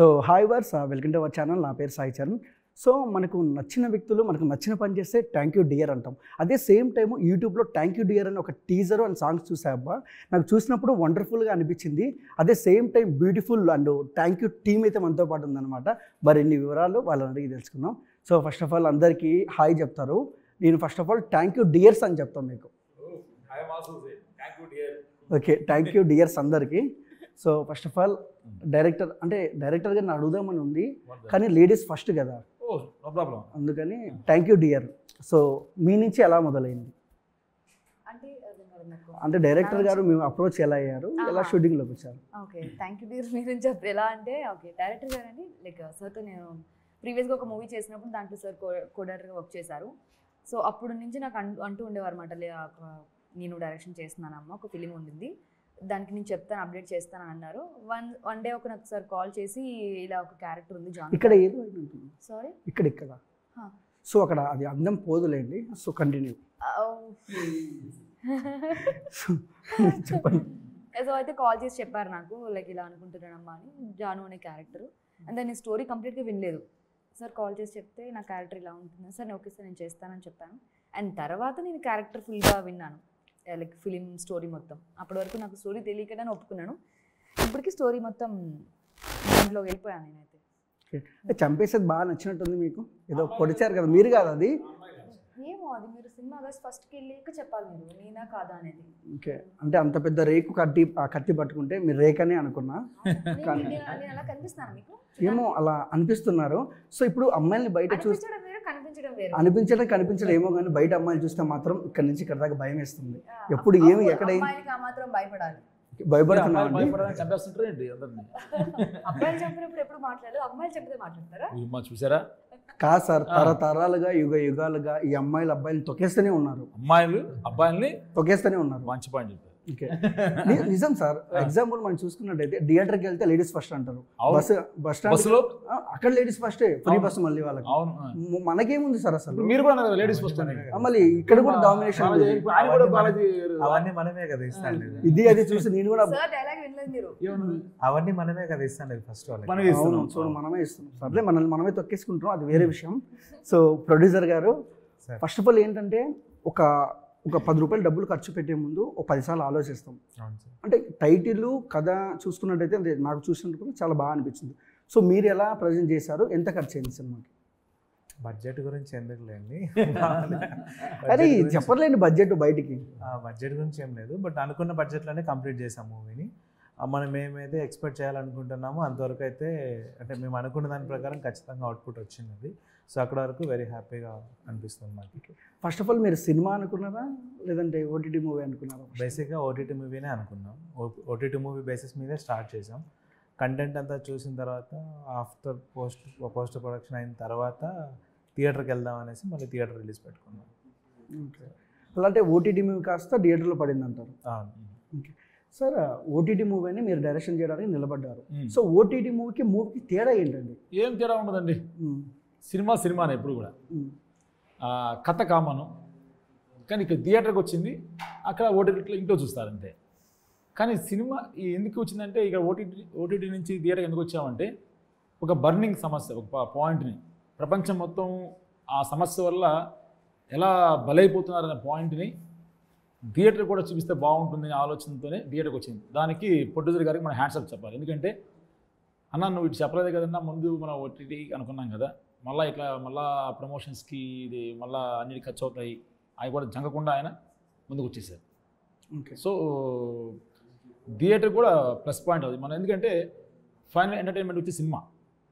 So hi viewers welcome to our channel. నా పేరు Sai Charan. So మనకు నచ్చిన వ్యక్తులు మనకు నచ్చిన పని చేస్తే థ్యాంక్ యూ డియర్ అంటాం. అదే సేమ్ టైము యూట్యూబ్లో థ్యాంక్ యూ డియర్ అని ఒక టీజర్ అండ్ సాంగ్స్ చూసాబ్బా, నాకు చూసినప్పుడు వండర్ఫుల్గా అనిపించింది. అదే same time beautiful and thank you team అయితే మనతో పాటు ఉందన్నమాట. మరిన్ని వివరాలు వాళ్ళని అడిగి తెలుసుకుందాం. సో ఫస్ట్ ఆఫ్ ఆల్ అందరికీ హాయ్ చెప్తారు. నేను first of all thank you dears అని చెప్తాను మీకు. ఓకే, థ్యాంక్ యూ డియర్స్ అందరికీ. So first of all director గారిని అడుగుదామని ఉంది, కానీ లేడీస్ ఫస్ట్ కదా, అందుకని థ్యాంక్ యూ డియర్. సో మీ నుంచి ఎలా మొదలైంది? అంటే డైరెక్టర్ గారు మేము అప్రోచ్ ఎలా అయ్యారు, ఎలా షూటింగ్లోకి వచ్చారు? ఓకే, థ్యాంక్ యూ డియర్ మీ నుంచి ఎలా అంటే, ఓకే డైరెక్టర్ గారు అండి లైక్ సార్తో నేను ప్రీవియస్గా ఒక మూవీ చేసినప్పుడు దాంట్లో సార్ కో డైరెక్టర్గా వర్క్ చేశారు. సో అప్పుడు నుంచి నాకు అంటూ ఉండేవారు అనమాట, నేను డైరెక్షన్ చేస్తున్నానమ్మా, ఒక ఫిలిం ఉండింది, దానికి నేను చెప్తాను, అప్డేట్ చేస్తాను అని అన్నారు. వన్ డే ఒక నాకు సార్ కాల్ చేసి ఇలా ఒక క్యారెక్టర్ ఉంది జాన్ ఇక్కడ ఏదో సారీ ఇక్కడ సో అక్కడ అది అందం పోదులేండి. సో కంటిన్యూ చెప్పండి. సో అయితే కాల్ చేసి చెప్పారు నాకు, లైక్ ఇలా అనుకుంటున్నానమ్మా అని, జాను అనే క్యారెక్టర్. అండ్ దాని స్టోరీ కంప్లీట్గా వినలేదు. సార్ కాల్ చేసి చెప్తే నా క్యారెక్టర్ ఇలా ఉంటుంది సార్, ఓకే సార్ నేను చేస్తానని చెప్పాను. అండ్ తర్వాత నేను క్యారెక్టర్ ఫుల్గా విన్నాను, లైక్ ఫిలిం స్టోరీ మొత్తం. అప్పటి వరకు నాకు స్టోరీ తెలియకనే ఒప్పుకున్నాను. ఇప్పటికీ స్టోరీ మొత్తం దాంట్లో వెళ్ళిపోయాను నేనైతే. చంపేసేది బాగా నచ్చినట్టుంది మీకు. ఏదో పొడిచారు కదా, మీరు కాదు అది? ఏమో అది మీరు సినిమా ఫస్ట్కి వెళ్ళాక చెప్పాలి, మీరు నేనా కాదా అనేది. ఓకే, అంటే అంత పెద్ద రేకు కత్తి పట్టుకుంటే మీరు రేకనే అనుకున్నా, కానీ నేను అలా కనిపిస్తాను మీకు? ఏమో అలా అనిపిస్తున్నారు. సో ఇప్పుడు అమ్మాయిని బయట చూస్తే కనిపించడం కనిపించడం ఏమో, కానీ బయట అమ్మాయిలు చూస్తే మాత్రం ఇక్కడ నుంచి ఇక్కడ దాకా భయం వేస్తుంది. ఎప్పుడు ఏమి ఎక్కడ భయపడాలి, భయపడుతున్నాను. అబ్బాయిలు చెప్పినప్పుడు ఎప్పుడు మాట్లాడలేదు, అమ్మాయిలు చెప్తే మాట్లాడతారా? చూసారా? కాదు సార్, తరతరాలుగా యుగాలుగా ఈ అమ్మాయిలు అబ్బాయిలు తొక్కేస్తూనే ఉన్నారు, అమ్మాయిలు అబ్బాయిల్ని తొక్కేస్తూనే ఉన్నారు. మంచి పాయింట్ చెప్పారు. నిజం సార్. ఎగ్జాంపుల్ మనం చూసుకున్నట్టయితే థియేటర్కి వెళ్తే లేడీస్ ఫస్ట్ అంటారు, బస్ స్టాండ్ అక్కడ లేడీస్ ఫస్ట్, ఫ్రీ బస్సు మళ్ళీ వాళ్ళకి. మనకేముంది సార్ అసలు? మీరు కూడా లేడీస్ ఫస్ట్, మళ్ళీ ఇక్కడ కూడా డామినేషన్. అవన్నీ మనమే కదా ఇస్తాను, ఇది అది చూసి నేను కూడా అవన్నీ మనమే కదా ఇస్తాను ఫస్ట్ చూడు, మనమే ఇస్తున్నాం. సర్లే మనల్ని మనమే తొక్కేసుకుంటున్నాం, అది వేరే విషయం. సో ప్రొడ్యూసర్ గారు ఫస్ట్ ఆఫ్ ఆల్ ఏంటంటే, ఒక 10 రూపాయలు డబ్బులు ఖర్చు పెట్టే ముందు ఒక 10 సార్లు ఆలోచిస్తాం. అంటే టైటిల్ కథ చూసుకున్నట్టయితే నాకు చూసినప్పుడు చాలా బాగా అనిపించింది. సో మీరు ఎలా ప్రజెంట్ చేశారు, ఎంత ఖర్చు అయింది సినిమాకి? బడ్జెట్ గురించి ఎందుకులేండి, అరే చెప్పలేండి బడ్జెట్ బయటికి. బడ్జెట్ గురించి ఏం లేదు, బట్ అనుకున్న బడ్జెట్లోనే కంప్లీట్ చేసాం మూవీని. మనం ఏమైతే ఎక్స్పెక్ట్ చేయాలనుకుంటున్నామో అంతవరకు అయితే, అంటే మేము అనుకున్న దాని ప్రకారం ఖచ్చితంగా అవుట్పుట్ వచ్చింది అది. సో అక్కడ వరకు వెరీ హ్యాపీగా అనిపిస్తుంది మాకు. ఫస్ట్ ఆఫ్ ఆల్ మీరు సినిమా అనుకున్నారా, లేదంటే ఓటీటీ మూవీ అనుకున్నారా? బేసిక్గా ఓటీటీ మూవీనే అనుకున్నాం. ఓటీటీ మూవీ బేసిస్ మీదే స్టార్ట్ చేసాం. కంటెంట్ అంతా చూసిన తర్వాత, ఆఫ్టర్ పోస్ట్ ప్రొడక్షన్ అయిన తర్వాత థియేటర్కి వెళ్దాం అనేసి మళ్ళీ థియేటర్ రిలీజ్ పెట్టుకున్నాం. ఓకే, అలా అంటే ఓటీటీ మూవీ కాస్త థియేటర్లో పడింది అంటారు. ఓకే సార్, ఓటీటీ మూవీ అని మీరు డైరెక్షన్ చేయడానికి నిలబడ్డారు. సో ఓటీటీ మూవీకి తేడా ఏంటండి? ఏం తేడా ఉండదండి, సినిమానే ఎప్పుడు కూడా. కథ కామను, కానీ ఇక్కడ థియేటర్కి వచ్చింది, అక్కడ ఓటీటీలో ఇంట్లో చూస్తారంతే. కానీ సినిమా ఎందుకు వచ్చిందంటే, ఇక్కడ ఓటీటీ నుంచి థియేటర్కి ఎందుకు వచ్చామంటే, ఒక బర్నింగ్ సమస్య, ఒక పాయింట్ని, ప్రపంచం మొత్తం ఆ సమస్య వల్ల ఎలా బలైపోతున్నారనే పాయింట్ని థియేటర్ కూడా చూపిస్తే బాగుంటుందనే ఆలోచనతోనే థియేటర్కి వచ్చింది. దానికి ప్రొడ్యూసర్ గారికి మనం హ్యాండ్స్ అప్ చెప్పాలి. ఎందుకంటే అన్న నువ్వు ఇటు చెప్పలేదు కదన్నా, ముందు మనం ఓటీటీ అనుకున్నాం కదా, మళ్ళీ ప్రమోషన్స్కి ఇది మళ్ళీ అన్నిటికీ ఖర్చు అవుతాయి, అవి కూడా జంగకుండా ఆయన ముందుకు వచ్చేసారు. ఓకే, సో థియేటర్ కూడా ప్లస్ పాయింట్ అవుతుంది మనం. ఎందుకంటే ఫైనల్ ఎంటర్టైన్మెంట్ వచ్చి సినిమా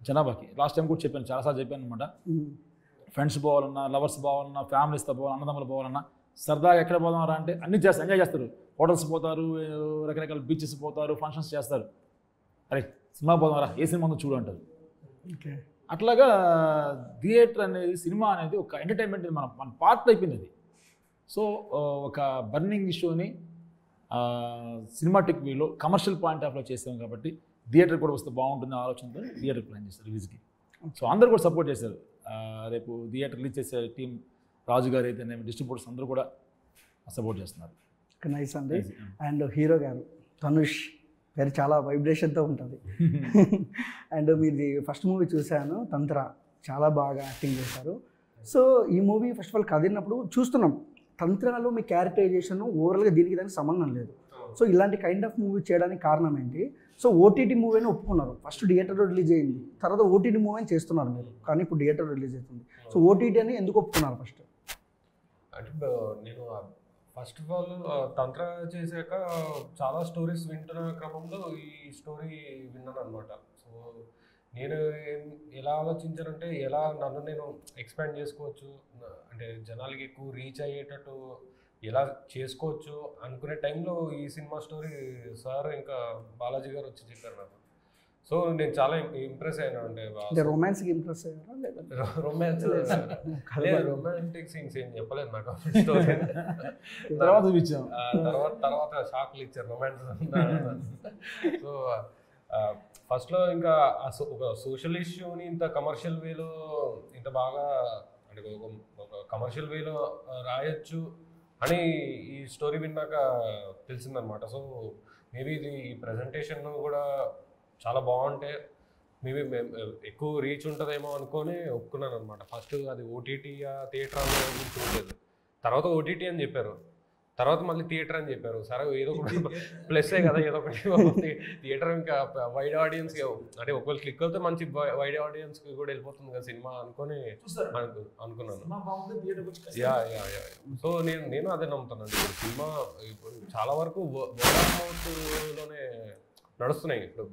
జనాభాకి. లాస్ట్ టైం కూడా చెప్పాను, చాలాసార్లు చెప్పాను అనమాట. ఫ్రెండ్స్ పోవాలన్నా, లవర్స్ పోవాలన్నా, ఫ్యామిలీస్తో పోవాలన్నా, అన్నదమ్ములు పోవాలన్నా, సరదాగా ఎక్కడ పోదామరా అంటే అన్నీ చేస్తారు, ఎంజాయ్ చేస్తారు. హోటల్స్ పోతారు, రకరకాల బీచెస్ పోతారు, ఫంక్షన్స్ చేస్తారు. అరే సినిమా పోదామరా, ఏ సినిమా చూడు అంటారు. ఓకే, అట్లాగా థియేటర్ అనేది, సినిమా అనేది ఒక ఎంటర్టైన్మెంట్ మన పార్ట్ అయిపోయింది అది. సో ఒక బర్నింగ్ ఇష్యూని సినిమాటిక్ వ్యూలో కమర్షియల్ పాయింట్ ఆఫ్లో చేసాం కాబట్టి థియేటర్ కూడా వస్తే బాగుంటుంది ఆలోచనతో థియేటర్ ప్లాన్ చేస్తారు రిలీజ్కి. సో అందరు కూడా సపోర్ట్ చేశారు. రేపు థియేటర్ రిలీజ్ చేసే టీం, రాజు గారు అయితే డిస్ట్రిబ్యూటర్స్ అందరూ కూడా సపోర్ట్ చేస్తున్నారు. నైస్ అండి. అండ్ హీరో గారు ధనుష్ పేరు చాలా వైబ్రేషన్తో ఉంటుంది. అండ్ మీది ఫస్ట్ మూవీ చూశాను తంత్ర, చాలా బాగా యాక్టింగ్ చేశారు. సో ఈ మూవీ ఫస్ట్ ఆఫ్ ఆల్ కథ విన్నప్పుడు చూస్తున్నాం, తంత్రాలో మీ క్యారెక్టరైజేషన్ ఓవరాల్గా దీనికి దానికి సంబంధం లేదు. సో ఇలాంటి కైండ్ ఆఫ్ మూవీ చేయడానికి కారణం ఏంటి? సో ఓటీటీ మూవీ అని ఒప్పుకున్నారు, ఫస్ట్ థియేటర్లో రిలీజ్ అయింది, తర్వాత ఓటీటీ మూవీ అని చేస్తున్నారు మీరు, కానీ ఇప్పుడు థియేటర్లో రిలీజ్ అవుతుంది. సో ఓటీటీ అని ఎందుకు ఒప్పుకున్నారు ఫస్ట్? అంటే నేను ఫస్ట్ ఆఫ్ ఆల్ తంత్ర చేశాక చాలా స్టోరీస్ వింటున్న క్రమంలో ఈ స్టోరీ విన్నాను అనమాట. సో నేను ఎలా ఆలోచించానంటే ఎలా నన్ను నేను ఎక్స్పాండ్ చేసుకోవచ్చు, అంటే జనాలకి ఎక్కువ రీచ్ అయ్యేటట్టు ఎలా చేసుకోవచ్చు అనుకునే టైంలో ఈ సినిమా స్టోరీ సార్ ఇంకా బాలాజీ గారు వచ్చి చెప్పారు నాకు. సో నేను చాలా ఇంప్రెస్ అయినా. అంటే రొమాన్స్కి ఇంప్రెస్ అయ్యారా లేదా? రొమాన్స్ రొమాంటిక్ సీన్స్ ఏం చెప్పలేదు నాకు స్టోరీ. తర్వాత షాక్లు ఇచ్చారు రొమాన్స్. సో ఫస్ట్లో ఇంకా ఒక సోషల్ ఇష్యూని ఇంత కమర్షియల్ వేలో ఇంత బాగా అంటే ఒక కమర్షియల్ వేలో రాయొచ్చు అని ఈ స్టోరీ విన్నాక తెలిసిందనమాట. సో మేబీ ఇది ఈ ప్రజెంటేషన్ కూడా చాలా బాగుంటే మేబీ ఎక్కువ రీచ్ ఉంటుందేమో అనుకొని ఒప్పుకున్నాను అనమాట. ఫస్ట్ అది ఓటీటీ థియేటర్ అని చూడలేదు, తర్వాత ఓటీటీ అని చెప్పారు, తర్వాత మళ్ళీ థియేటర్ అని చెప్పారు. సరే ఏదో ఒకటి ప్లస్సే కదా, ఏదో ఒకటి థియేటర్ ఇంకా వైడ్ ఆడియన్స్కి, అంటే ఒకవేళ క్లిక్ అవుతే మంచి వైడ్ ఆడియన్స్కి కూడా వెళ్ళిపోతుంది కదా సినిమా అనుకొని అనుకున్నాను. యా యా యా సో నేను అదే నమ్ముతాను. సినిమా ఇప్పుడు చాలా వరకు వర్డ్ ఆఫ్ మౌత్లోనే నడుస్తున్నాయి. ఇప్పుడు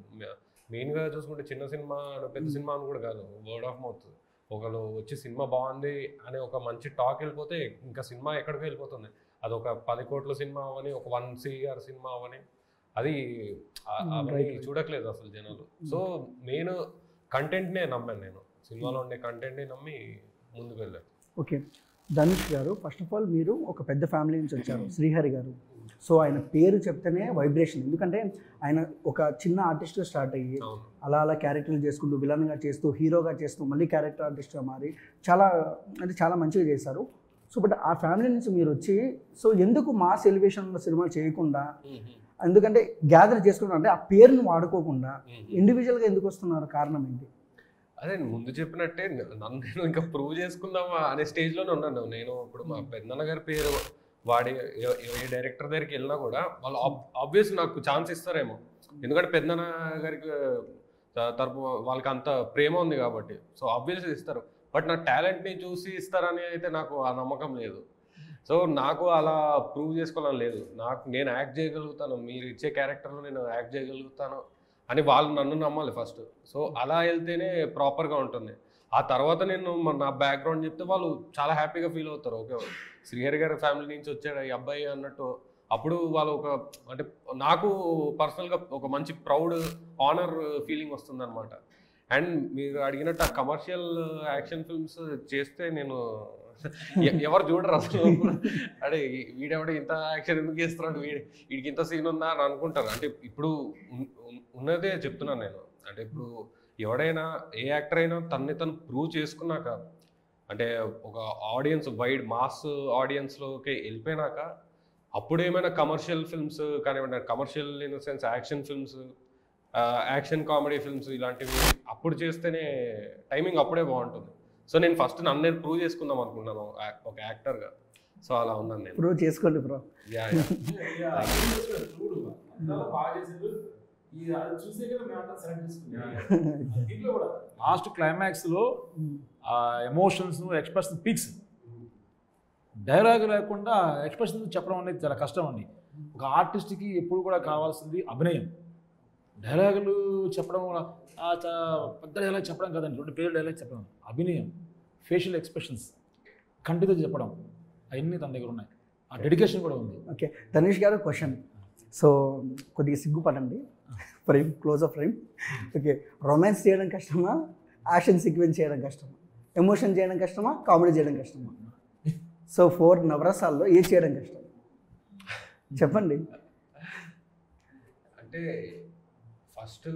మెయిన్గా చూసుకుంటే చిన్న సినిమా పెద్ద సినిమా అని కూడా కాదు, వర్డ్ ఆఫ్ మౌత్. ఒకళ్ళు వచ్చి సినిమా బాగుంది అనే ఒక మంచి టాక్ వెళ్ళిపోతే ఇంకా సినిమా ఎక్కడికి వెళ్ళిపోతుంది. అది ఒక 10 కోట్ల సినిమా అవని, ఒక 1 CR సినిమా అవని, అది అవన్నీ చూడట్లేదు అసలు జనాలు. సో మెయిన్ కంటెంట్నే నమ్మాను నేను, సినిమాలో ఉండే కంటెంట్ని నమ్మి ముందుకు వెళ్ళాను. ఓకే ధనుష్ గారు, ఫస్ట్ ఆఫ్ ఆల్ మీరు ఒక పెద్ద ఫ్యామిలీ నుంచి వచ్చారు, శ్రీహరి గారు. సో ఆయన పేరు చెప్తేనే వైబ్రేషన్, ఎందుకంటే ఆయన ఒక చిన్న ఆర్టిస్ట్గా స్టార్ట్ అయ్యి అలా అలా క్యారెక్టర్లు చేసుకుంటూ విలన్గా చేస్తూ హీరోగా చేస్తూ మళ్ళీ క్యారెక్టర్ ఆర్టిస్ట్గా మారి చాలా మంచిగా చేశారు. సో బట్ ఆ ఫ్యామిలీ నుంచి మీరు వచ్చి సో ఎందుకు మాస్ ఎలివేషన్లో సినిమాలు చేయకుండా, ఎందుకంటే గ్యాదర్ చేసుకుంటా అంటే ఆ పేరును వాడుకోకుండా ఇండివిజువల్గా ఎందుకు వస్తున్నారు, కారణం ఏంటి? అదే ముందు చెప్పినట్టే నన్ను నేను ఇంకా ప్రూవ్ చేసుకుందామా అనే స్టేజ్లోనే ఉన్నాను నేను. ఇప్పుడు మా పెద్దన్న గారి పేరు వాడి ఏ డైరెక్టర్ దగ్గరికి వెళ్ళినా కూడా వాళ్ళు ఆబ్వియస్ నాకు ఛాన్స్ ఇస్తారేమో, ఎందుకంటే పెద్దన్న గారికి తరపు వాళ్ళకి అంత ప్రేమ ఉంది కాబట్టి. సో ఆబ్వియస్గా ఇస్తారు, బట్ నా టాలెంట్ని చూసి ఇస్తారని అయితే నాకు ఆ నమ్మకం లేదు. సో నాకు అలా ప్రూవ్ చేసుకోవాలని లేదు, నేను యాక్ట్ చేయగలుగుతాను, మీరు ఇచ్చే క్యారెక్టర్లో నేను యాక్ట్ చేయగలుగుతాను అని వాళ్ళు నన్ను నమ్మాలి ఫస్ట్. సో అలా వెళ్తేనే ప్రాపర్గా ఉంటుంది. ఆ తర్వాత నేను నా బ్యాక్గ్రౌండ్ చెప్తే వాళ్ళు చాలా హ్యాపీగా ఫీల్ అవుతారు. ఓకే శ్రీహరి గారి ఫ్యామిలీ నుంచి వచ్చాడు ఈ అబ్బాయి అన్నట్టు. అప్పుడు వాళ్ళు ఒక అంటే నాకు పర్సనల్గా ఒక మంచి ప్రౌడ్ ఆనర్ ఫీలింగ్ వస్తుంది అనమాట. అండ్ మీరు అడిగినట్టు ఆ కమర్షియల్ యాక్షన్ ఫిల్మ్స్ చేస్తే నేను ఎవరు చూడరు అసలు. అంటే వీడెవడు ఇంత యాక్షన్ ఎందుకు చేస్తున్నాడు, వీడికి ఇంత సీన్ ఉందా అని అనుకుంటారు. అంటే ఇప్పుడు ఉన్నదే చెప్తున్నాను నేను. అంటే ఇప్పుడు ఎవడైనా ఏ యాక్టర్ అయినా తను ప్రూవ్ చేసుకున్నాక, అంటే ఒక ఆడియన్స్ వైడ్ మాస్ ఆడియన్స్లోకి వెళ్ళిపోయినాక అప్పుడు ఏమైనా కమర్షియల్ ఫిల్మ్స్ కానివ్వండి, commercial in the sense action films, action comedy films ఇలాంటివి అప్పుడు చేస్తేనే టైమింగ్ అప్పుడే బాగుంటుంది. సో నేను ఫస్ట్ నన్ను నేను ప్రూవ్ చేసుకుందాం అనుకున్నాను ఒక యాక్టర్గా. సో అలా ఉన్నాను నేను. ప్రూవ్ చేసుకోండి బ్రో. లాస్ట్ క్లైమాక్స్లో ఎమోషన్స్ ఎక్స్ప్రెషన్ పీక్స్, డైలాగ్ లేకుండా ఎక్స్ప్రెషన్ చెప్పడం అనేది చాలా కష్టం అండి. ఒక ఆర్టిస్ట్కి ఎప్పుడు కూడా కావాల్సింది అభినయం. డైలాగులు చెప్పడం పెద్ద డైలాగ్ చెప్పడం కదండి, 2 పేజీల డైలాగ్ చెప్పడం, అభినయం, ఫేషియల్ ఎక్స్ప్రెషన్స్, కంటితో చెప్పడం, అవన్నీ తన దగ్గర ఉన్నాయి. ఆ డెడికేషన్ కూడా ఉంది. ఓకే ధనుష్ గారు క్వశ్చన్, సో కొద్దిగా సిగ్గుపడండి, frame close up frame. Okay romance చేయడం కష్టమా, యాక్షన్ సీక్వెన్స్ చేయడం కష్టమా, ఎమోషన్ చేయడం కష్టమా, కామెడీ చేయడం కష్టమా? సో 4 నవరసాల్లో ఏది చేయడం కష్టం చెప్పండి. అంటే ఫస్ట్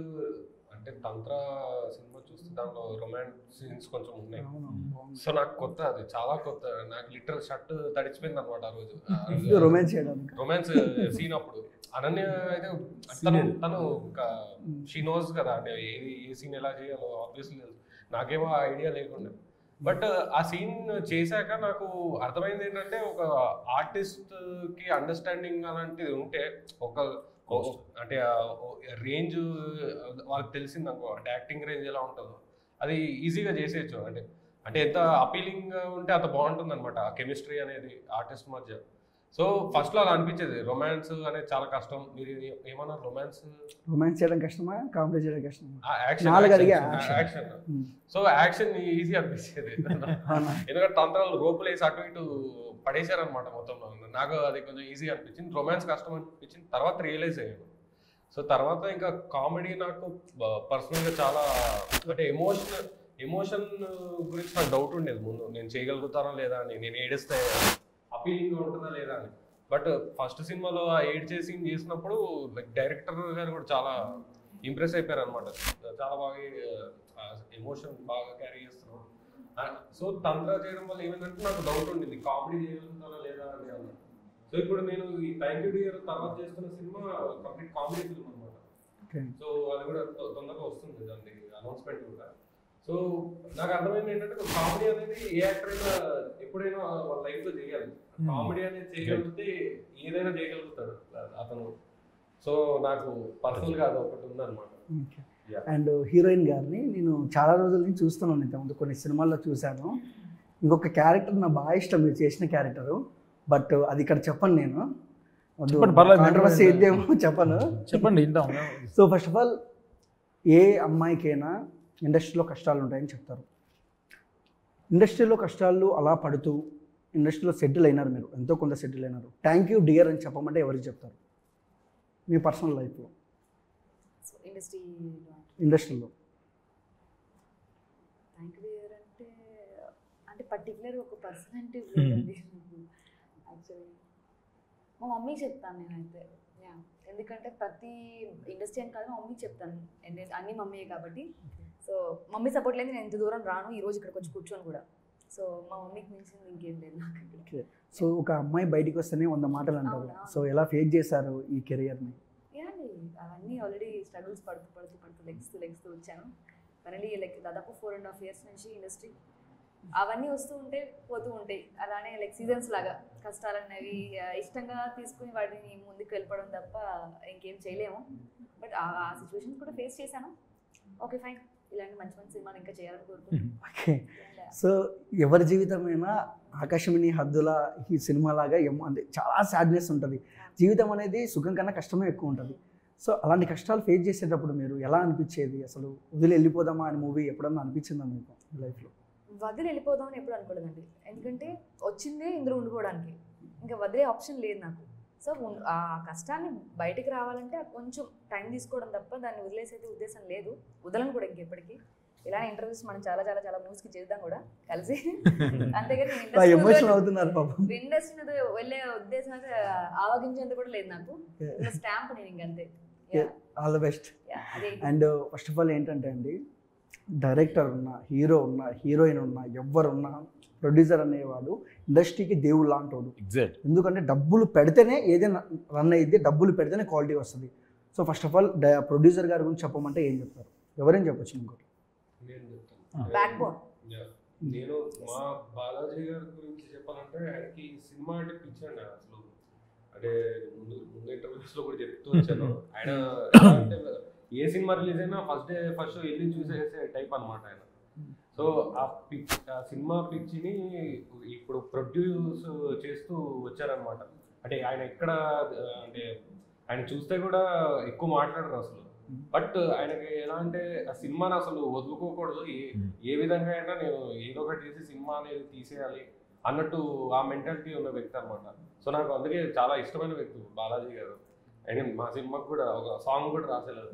అంటే తంత్ర సినిమా చూస్తే దాంట్లో రొమాన్స్ సీన్స్ కొంచెం ఉన్నాయి. బాగుంది. సో నాకు కొత్త, అది చాలా కొత్త. నాకు లిటరల్ షర్ట్ తడిచిపోయింది అనమాట ఆ రోజు రొమాన్స్ చేయడానికి. Romance scene. అప్పుడు అనన్య అయితే తను ఇంకా షీ నోస్ కదా అంటే ఏది ఏ సీన్ ఎలా చేయాలో ఆబ్వియస్లీ నాకేమో ఐడియా లేకుండా. బట్ ఆ సీన్ చేశాక నాకు అర్థమైంది ఏంటంటే ఒక ఆర్టిస్ట్కి అండర్స్టాండింగ్ అలాంటిది ఉంటే అంటే రేంజ్ వాళ్ళకి తెలిసింది అనుకో, అంటే యాక్టింగ్ రేంజ్ ఎలా ఉంటుందో అది ఈజీగా చేసేయచ్చు. అంటే ఎంత అపీలింగ్గా ఉంటే అంత బాగుంటుంది అనమాట ఆ కెమిస్ట్రీ అనేది ఆర్టిస్ట్ మధ్య. సో ఫస్ట్లో అలా అనిపించేది రొమాన్స్ అనేది చాలా కష్టం. మీరు ఏమన్నారు? రొమాన్స్ చేయడం కష్టమా, కామెడీ చేయడం కష్టమా? యాక్షన్. సో యాక్షన్ ఈజీ అనిపించేది ఎందుకంటే తంత్రాలు రోపులు వేసి అటు ఇటు పడేశారనమాట మొత్తం. నాకు అది కొంచెం ఈజీ అనిపించింది. రొమాన్స్ కష్టం అనిపించింది, తర్వాత రియలైజ్ అయ్యాను. సో తర్వాత ఇంకా కామెడీ నాకు పర్సనల్గా చాలా అంటే ఎమోషన్ గురించి నాకు డౌట్ ఉండేది ముందు, నేను చేయగలుగుతానా లేదా అని, నేను ఏడిస్తే అపీలింగ్గా ఉంటుందా లేదా అని. బట్ ఫస్ట్ సినిమాలో ఆ ఏడ్చే సీన్ చేసినప్పుడు లైక్ డైరెక్టర్ గారు కూడా చాలా ఇంప్రెస్ అయిపోయారు అనమాట. చాలా బాగా ఎమోషన్ బాగా క్యారీ చేస్తున్నాం. సో తంత్ర చేయడం వల్ల ఏమైందంటే నాకు డౌట్ ఉండింది కామెడీ చేయగలుగుతానా లేదా అని అన్నమాట. సో ఇప్పుడు నేను ఈ థ్యాంక్ యూ డియర్ తర్వాత చేస్తున్న సినిమా కంప్లీట్ కామెడీ ఫిల్మ్ అనమాట. సో అది కూడా తొందరగా వస్తుంది, దాన్ని అనౌన్స్మెంట్ కూడా. సో నాకు అర్థమైంది ఏంటంటే కామెడీ అనేది ఏ యాక్టర్ అయినా ఎప్పుడైనా వాళ్ళ లైఫ్లో చేయాలి. కామెడీ అనేది చేయగలిగితే ఏదైనా చేయగలుగుతాడు అతను. సో నాకు పర్సనల్గా అది ఒకటి ఉందన్నమాట. అండ్ హీరోయిన్ గారిని నేను చాలా రోజుల నుంచి చూస్తున్నాను, ఇంతకుముందు కొన్ని సినిమాల్లో చూశాను. ఇంకొక క్యారెక్టర్ నాకు బాగా ఇష్టం, మీరు చేసిన క్యారెక్టరు, బట్ అది ఇక్కడ చెప్పను నేను, కాంట్రవర్సీ ఏదేమో చెప్పను. చెప్పండి. సో ఫస్ట్ ఆఫ్ ఆల్ ఏ అమ్మాయికైనా ఇండస్ట్రీలో కష్టాలు ఉంటాయని చెప్తారు. ఇండస్ట్రీలో కష్టాలు అలా పడుతూ ఇండస్ట్రీలో సెటిల్ అయినారు, మీరు ఎంతో కొంత సెటిల్ అయినారు. థ్యాంక్ యూ డియర్ అని చెప్పమంటే ఎవరికి చెప్తారు మీ పర్సనల్ లైఫ్లో? ఇండస్ట్రీలో థ్యాంక్ యూ డియర్ అంటే పర్టికులర్ ఒక పర్సనాలిటీ లేదండి. యాక్చువల్లీ మా మమ్మీకి చెప్తాను నేనైతే. ఎందుకంటే ప్రతి ఇండస్ట్రీ అని కాదు, మా మమ్మీకి చెప్తాను. అన్నీ మమ్మీయే కాబట్టి. సో మమ్మీ సపోర్ట్ లేదు నేను ఇంత దూరం రాను, ఈరోజు ఇక్కడికి వచ్చి కూర్చొని కూడా. సో మా మమ్మీకి మించింది ఇంకేం లేదు నాకు. సో ఒక అమ్మాయి బయటికి వస్తేనే 100 మాటలు అంటారు. సో ఎలా ఫేస్ చేశారు ఈ కెరియర్ని? అవన్నీ ఆల్రెడీ స్ట్రగుల్స్ పడుతూ లెగ్స్తూ వచ్చాను. ఫైనలీ లైక్ దాదాపు 4.5 years నుంచి ఇండస్ట్రీ అవన్నీ వస్తూ ఉంటే పోతూ ఉంటాయి. అలానే లైక్ సీజన్స్ లాగా కష్టాలు అనేవి ఇష్టంగా తీసుకుని వాటిని ముందుకు వెళ్ళిపోవడం తప్ప ఇంకేం చేయలేము. బట్ ఆ సిచ్యువేషన్స్ కూడా ఫేస్ చేశాను. ఓకే ఫైన్, ఇలాంటి మంచి మంచి సినిమాలు ఇంకా చేయాలని కోరుకుంటున్నాను. ఓకే. సో ఎవరి జీవితమైనా ఆకాశమిని హద్దుల ఈ సినిమా లాగా అంటే చాలా సాడ్నెస్ ఉంటుంది. జీవితం అనేది సుఖం కన్నా కష్టమే ఎక్కువ ఉంటుంది. సో అలాంటి కష్టాలు ఫేస్ చేసేటప్పుడు మీరు ఎలా అనిపించేది? అసలు వదిలి వెళ్ళిపోదామా అని మూవీ ఎప్పుడన్నా అనిపించిందా మీకు లైఫ్లో? వదిలి వెళ్ళిపోదామని ఎప్పుడు అనుకోలేదండి. ఎందుకంటే వచ్చిందే ఇందులో ఉండిపోవడానికి, ఇంకా వదిలే ఆప్షన్ లేదు నాకు. సో ఆ కష్టాన్ని బయటికి రావాలంటే కొంచెం టైం తీసుకోవడం తప్ప దాన్ని వదిలేసేది ఉద్దేశం లేదు. వదలను కూడా ఇంకెప్పటికీ. ఇలానే ఇంటర్వ్యూస్ మనం చాలా చాలా చాలా మూవీస్కి చేద్దాం కూడా కలిసి. అంతేగాని ఇండస్ట్రీ వెళ్ళే ఉద్దేశం అయితే ఆవగించేంత కూడా లేదు నాకు. స్టాంప్ నేను ఇంకంతే. All the best. And first of all ఏంటంటే అండి, డైరెక్టర్ ఉన్నా, హీరో ఉన్నా, హీరోయిన్ ఉన్నా, ఎవరున్నా, ప్రొడ్యూసర్ అనేవాడు ఇండస్ట్రీకి దేవుడు లాంటోడు. ఎందుకంటే డబ్బులు పెడితేనే ఏదైనా రన్ అయ్యిద్ది, డబ్బులు పెడితేనే క్వాలిటీ వస్తుంది. So first of all producer గారి గురించి చెప్పమంటే ఏం చెప్తారు? ఎవరేం చెప్పచ్చు? ఇంకోటి నేను మా బాలాజీ గారి గురించి చెప్పాలంటే ఆయనకి సినిమా అంటే పిచ్చండి అసలు. అంటే ముందు ఇంటర్వ్యూస్లో కూడా చెప్తూ వచ్చాను. ఆయన అంటే ఏ సినిమా రిలీజ్ అయినా ఫస్ట్ వెళ్ళి చూసేసే టైప్ అనమాట ఆయన. సో ఆ సినిమా పిచ్చిని ఇప్పుడు ప్రొడ్యూస్ చేస్తూ వచ్చారనమాట. అంటే ఆయన ఎక్కడ అంటే ఆయన చూస్తే కూడా ఎక్కువ మాట్లాడరు అసలు. బట్ ఆయనకి ఎలా అంటే ఆ సినిమాని అసలు వదులుకోకూడదు, ఏ విధంగా అయినా నేను ఏదో ఒకటి చేసి సినిమా అనేది తీసేయాలి అన్నట్టు ఆ మెంటాలిటీ ఉన్న వ్యక్తి అనమాట. సో నాకు అందుకే చాలా ఇష్టమైన వ్యక్తి బాలాజీ గారు. అండ్ మా సినిమాకి కూడా ఒక సాంగ్ కూడా రాసేలేదు.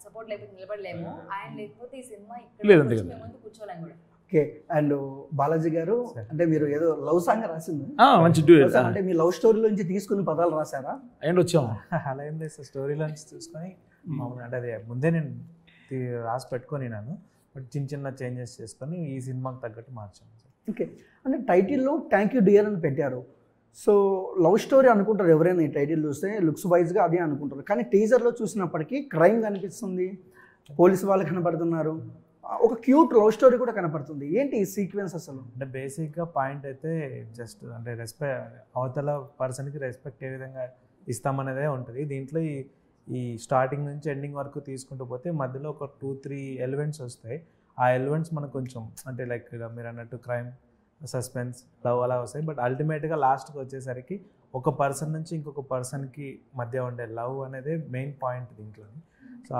సపోర్ట్ లేకపోతే నిలబడలేము. ఆయన లేకపోతే ఈ సినిమా ఇక్కడ కూర్చోలేము కూడా. ఓకే. అండ్ బాలాజీ గారు అంటే మీరు ఏదో లవ్ సాంగ్ రాసింది, మంచి డ్యూయట్ అంటే మీ లవ్ స్టోరీ నుంచి తీసుకుని పదాలు రాశారా? అండ్ వచ్చాము. అలా ఏం లేదు సార్, స్టోరీలో నుంచి చూసుకొని మామూలు అంటే అది ముందే నేను రాసి పెట్టుకొని నేను బట్ చిన్న చిన్న చేంజెస్ చేసుకొని ఈ సినిమాకి తగ్గట్టు మార్చాను సార్. ఓకే. అంటే టైటిల్లో థ్యాంక్ యూ డియర్ అని పెట్టారు. సో లవ్ స్టోరీ అనుకుంటారు ఎవరైనా, ఈ టైటిల్ చూస్తే లుక్స్ వైజ్గా అదే అనుకుంటారు. కానీ టీజర్లో చూసినప్పటికీ క్రైమ్ కనిపిస్తుంది, పోలీసు వాళ్ళు కనపడుతున్నారు, ఒక క్యూట్ లవ్ స్టోరీ కూడా కనపడుతుంది. ఏంటి ఈ సీక్వెన్స్ అసలు? అంటే బేసిక్గా పాయింట్ అయితే జస్ట్ అంటే అవతల పర్సన్కి రెస్పెక్ట్ ఏ విధంగా ఇస్తామనేదే ఉంటుంది దీంట్లో. ఈ స్టార్టింగ్ నుంచి ఎండింగ్ వరకు తీసుకుంటూ పోతే మధ్యలో ఒక 2-3 ఎలిమెంట్స్ వస్తాయి. ఆ ఎలిమెంట్స్ మనకు కొంచెం అంటే లైక్ మీరు అన్నట్టు క్రైమ్, సస్పెన్స్, లవ్ అలా వస్తాయి. బట్ అల్టిమేట్గా లాస్ట్కి వచ్చేసరికి ఒక పర్సన్ నుంచి ఇంకొక పర్సన్కి మధ్య ఉండే లవ్ అనేది మెయిన్ పాయింట్ దీంట్లో. సో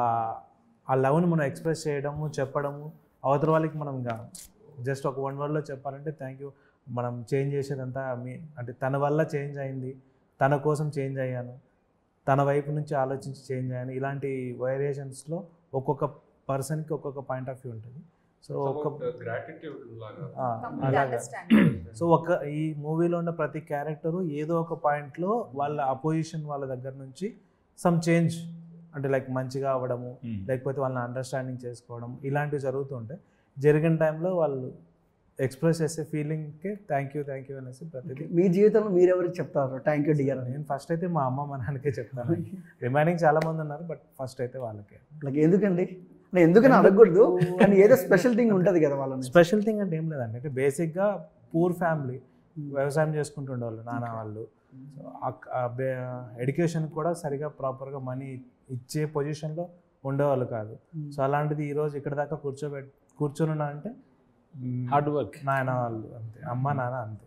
ఆ లవ్ని మనం ఎక్స్ప్రెస్ చేయడము, చెప్పడము, అవతల వాళ్ళకి మనం ఇంకా జస్ట్ ఒక 1 wordలో చెప్పాలంటే థ్యాంక్ యూ, మనం చేంజ్ చేసేదంతా అంటే తన వల్ల చేంజ్ అయింది, తన కోసం చేంజ్ అయ్యాను, తన వైపు నుంచి ఆలోచించి చేంజ్ అయ్యాను, ఇలాంటి వేరియేషన్స్లో ఒక్కొక్క పర్సన్కి ఒక్కొక్క పాయింట్ ఆఫ్ వ్యూ ఉంటుంది. సో అలాగా. సో ఈ మూవీలో ఉన్న ప్రతి క్యారెక్టరు ఏదో ఒక పాయింట్లో వాళ్ళ అపోజిషన్ వాళ్ళ దగ్గర నుంచి సమ్ చేంజ్ అంటే లైక్ మంచిగా అవ్వడము, లేకపోతే వాళ్ళని అండర్స్టాండింగ్ చేసుకోవడం, ఇలాంటివి జరుగుతుంటాయి. జరిగిన టైంలో వాళ్ళు ఎక్స్ప్రెస్ చేసే ఫీలింగ్కి థ్యాంక్ యూ అనేసి ప్రతిదీ. మీ జీవితంలో మీరు ఎవరికి చెప్తారు థ్యాంక్ యూ డియర్ అని? నేను ఫస్ట్ అయితే మా అమ్మ మా నాన్నకే చెప్తాను. రిమైనింగ్ చాలా మంది ఉన్నారు బట్ ఫస్ట్ అయితే వాళ్ళకే. లైక్ ఎందుకండి? నేను ఎందుకని అడగకూడదు, కానీ ఏదో స్పెషల్ థింగ్ ఉంటుంది కదా వాళ్ళని. స్పెషల్ థింగ్ అంటే ఏం లేదండి, అంటే బేసిక్గా పూర్ ఫ్యామిలీ, వ్యవసాయం చేసుకుంటుండేవాళ్ళు నాన్న వాళ్ళు. ఎడ్యుకేషన్ కూడా సరిగా ప్రాపర్గా మనీ ఇచ్చే పొజిషన్లో ఉండేవాళ్ళు కాదు. సో అలాంటిది ఈరోజు ఇక్కడ దాకా కూర్చొని ఉన్నా అంటే హార్డ్ వర్క్ నాయన వాళ్ళు అంతే, అమ్మ నాన్న అంతే.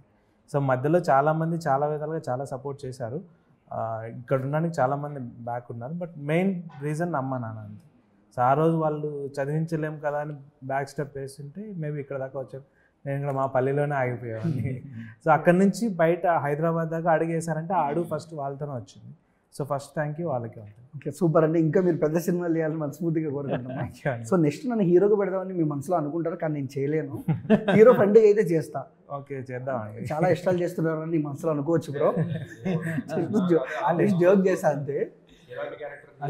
సో మధ్యలో చాలామంది చాలా విధాలుగా చాలా సపోర్ట్ చేశారు. ఇక్కడ ఉండడానికి చాలామంది బ్యాక్ ఉన్నారు బట్ మెయిన్ రీజన్ అమ్మ నాన్న అంతే. సో ఆ రోజు వాళ్ళు చదివించలేము కదా అని బ్యాక్ స్టెప్ వేస్తుంటే మేబీ ఇక్కడ దాకా వచ్చారు. నేను ఇక్కడ మా పల్లెలోనే ఆగిపోయాను. సో అక్కడి నుంచి బయట హైదరాబాద్ దాకా అడుగేశారంటే ఆ అడుగు ఫస్ట్ వాళ్ళతోనే వచ్చింది. సో ఫస్ట్ థ్యాంక్ యూ వాళ్ళకే ఉంటుంది. ఓకే, సూపర్ అండి. ఇంకా మీరు పెద్ద సినిమాలు చేయాలని మనస్ఫూర్తిగా కోరుకుంటున్నాను. సో నెక్స్ట్ నన్ను హీరోగా పెడదామని మీ మనసులో అనుకుంటారు, కానీ నేను చేయలేను. హీరో ఫ్రెండ్ అయితే చేస్తా. ఓకే చేద్దామండి. చాలా ఇష్టాలు చేస్తున్నారని నీ మనసులో అనుకోవచ్చు బ్రో. జోక్ చేసా అంతే.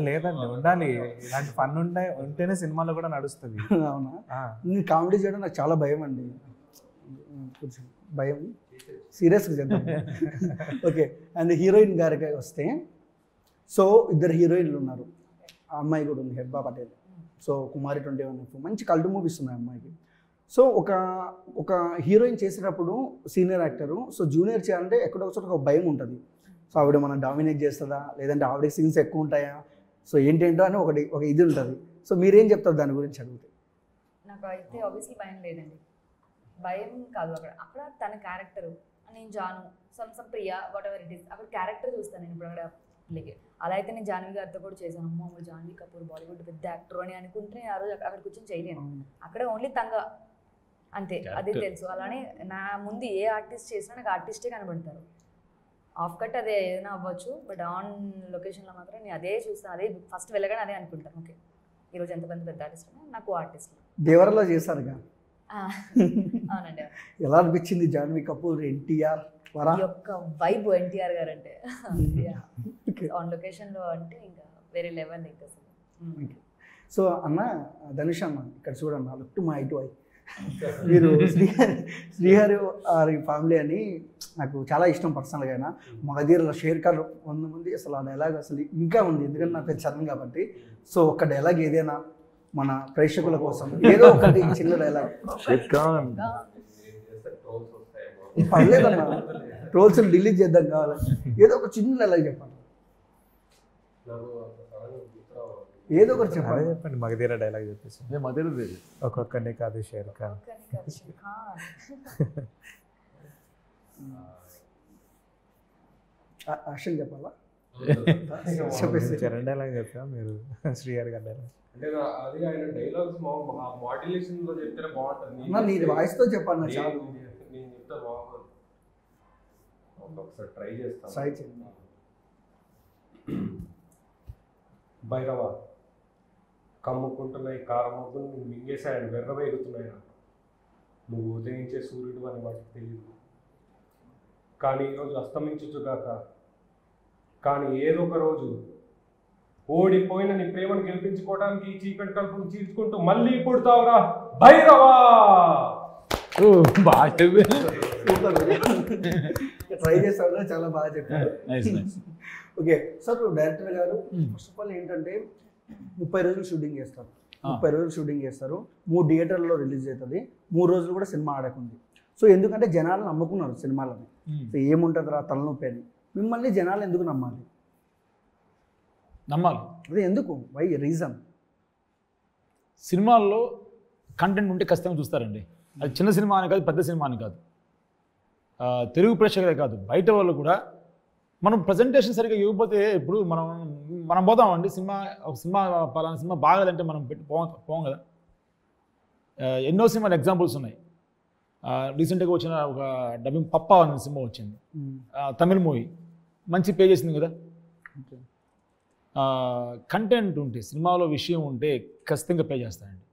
లేదండి, ఉండాలి, ఇలాంటి ఫన్ ఉంటేనే సినిమాలో కూడా నడుస్తుంది. అవునా? నేను కామెడీ చేయడం నాకు చాలా భయం అండి, కొంచెం భయం. సీరియస్గా చేద్దాం. ఓకే. అండ్ హీరోయిన్ గారికి వస్తే, సో 2 హీరోయిన్లు ఉన్నారు. ఆ అమ్మాయి కూడా ఉంది, హెబ్బా పటేల్. సో కుమారి 21 మంచి కల్ట్ మూవీస్ ఉన్నాయి అమ్మాయికి. సో ఒక హీరోయిన్ చేసేటప్పుడు సీనియర్ యాక్టరు, సో జూనియర్ చేయాలంటే ఎక్కడో ఒకసారి ఒక భయం ఉంటుంది. సో ఆవిడ మనం డామినేట్ చేస్తుందా, లేదంటే ఆవిడకి సీన్స్ ఎక్కువ ఉంటాయా, సో ఏంటేంటో అని ఒక ఇది ఉంటుంది. సో మీరేం చెప్తారు దాని గురించి అడిగితే? నాకు అయితే ఆబ్వియస్లీ భయం లేదండి. భయం కాదు, అక్కడ తన క్యారెక్టరు, నేను Janu some Priya whatever it is, అక్కడ క్యారెక్టర్ చూస్తాను నేను. ఇప్పుడు అక్కడ అలా అయితే నేను జాన్వీ గారితో కూడా చేశాను. అమ్మ జాన్వీ కపూర్ బాలీవుడ్ పెద్ద యాక్టర్ అని అనుకుంటే ఆ రోజు అక్కడ కూర్చొని చేయలేను. అక్కడ ఓన్లీ తంగ అంతే, అదే తెలుసు. అలానే నా ముందు ఏ ఆర్టిస్ట్ చేసినా నాకు ఆర్టిస్టే కనబడతారు. ఆఫ్ కట్ అదే ఏదైనా అవ్వచ్చు, బట్ ఆన్ లొకేషన్లో మాత్రం నేను అదే చూస్తాను. అదే ఫస్ట్ వెళ్ళగానే అదే అనుకుంటాను, ఓకే ఈరోజు ఎంతమంది పెద్ద ఆర్టిస్ట్ నాకు ఆర్టిస్ట్. దేవరలో చేశారుగా, అవునండి. ఎలా అనిపించింది జాన్వీ కపూర్, ఎన్టీఆర్ యొక్క వైబ్ ఎన్టీఆర్ గారు అంటే ఆన్ లొకేషన్లో అంటే ఇంకా వేరే లెవెల్ ఇంకా అసలు. సో అన్న ధనుష్ అన్న ఇక్కడ చూడన్న, look to my to eye. మీరు శ్రీహరి ఫ్యామిలీ అని నాకు చాలా ఇష్టం పర్సనల్గా. అయినా మగధీరలో షేర్ ఖాన్ 100 మంది, అసలు ఆ డైలాగ్ అసలు ఇంకా ఉంది, ఎందుకంటే నా పేరు చరణ్ కాబట్టి. సో ఒక డైలాగ్ ఏదైనా మన ప్రేక్షకుల కోసం ఏదో ఒకటి చిన్న డైలాగ్. పర్లేదన్నా, ట్రోల్స్ డిలీట్ చేద్దాం కావాలి, ఏదో ఒక చిన్న డైలాగ్ చెప్పండి, ఏదో ఒకటి చెప్పండి. చెప్పండి, మగధీర డైలాగ్ చెప్పేసి. మగధీర ఒక్కొక్కరిని కాదు షేర్ ఖాన్. యాక్షన్ చెప్పాలా? చెప్పేసి చరణ్ డైలాగ్ చెప్పా, మీరు శ్రీహరి గారి డైలాగ్. అంటే అది ఆయన డైలాగ్స్ మాడ్యులేషన్ లో చెప్తే బాగుంటుంది. నీ వాయిస్ తో చెప్పండి చాలు. నేను చెప్తా బాగుంది, ఒకసారి ట్రై చేస్తాను. ట్రై చేయండి. భైరవ కమ్ముకుంటున్నాయి కారమబ్బులు మింగేశాయని వెర్రవేగుతున్నాయి. నువ్వు ఉదయించే సూర్యుడు అని వాటికి తెలియదు. కానీ ఈరోజు అస్తమించుగాక, కానీ ఏదో ఒక రోజు ఓడిపోయిన నీ ప్రేమను గెలిపించుకోవడానికి ఈ చీకటి కలుపును చీల్చుకుంటూ మళ్ళీ పుడతావురా భైరవా. బాగా సూపర్, ట్రై చేస్తాను, చాలా బాగా చెప్పారు. ఓకే సార్, డైరెక్టర్ గారు ఫస్ట్ ఆఫ్ ఆల్ ఏంటంటే 30 రోజులు షూటింగ్ చేస్తారు, 30 రోజులు షూటింగ్ చేస్తారు, 3 థియేటర్లో రిలీజ్ అవుతుంది, 3 రోజులు కూడా సినిమా ఆడకుంది. సో ఎందుకంటే జనాలు నమ్ముకున్నారు సినిమాలని, సో ఏముంటుంది రా తలనొప్పి అని. మిమ్మల్ని జనాలు ఎందుకు నమ్మాలి? అదే ఎందుకు, వై రీజన్? సినిమాల్లో కంటెంట్ ఉంటే ఖచ్చితంగా చూస్తారండి. అది చిన్న సినిమా అని కాదు, పెద్ద సినిమా అని కాదు, తెలుగు ప్రేక్షకులే కాదు బయట వాళ్ళు కూడా. మనం ప్రజెంటేషన్ సరిగ్గా ఇవ్వకపోతే ఇప్పుడు మనం పోతామండి ఒక సినిమా పలానా సినిమా బాగలేదంటే మనం పోం కదా. ఎన్నో సినిమాలు ఎగ్జాంపుల్స్ ఉన్నాయి. రీసెంట్గా వచ్చిన ఒక డబ్బింగ్ పప్పా అనే సినిమా వచ్చింది, తమిళ మూవీ, మంచి పే చేసింది కదా. కంటెంట్ ఉంటే, సినిమాలో విషయం ఉంటే ఖచ్చితంగా పే చేస్తారండి.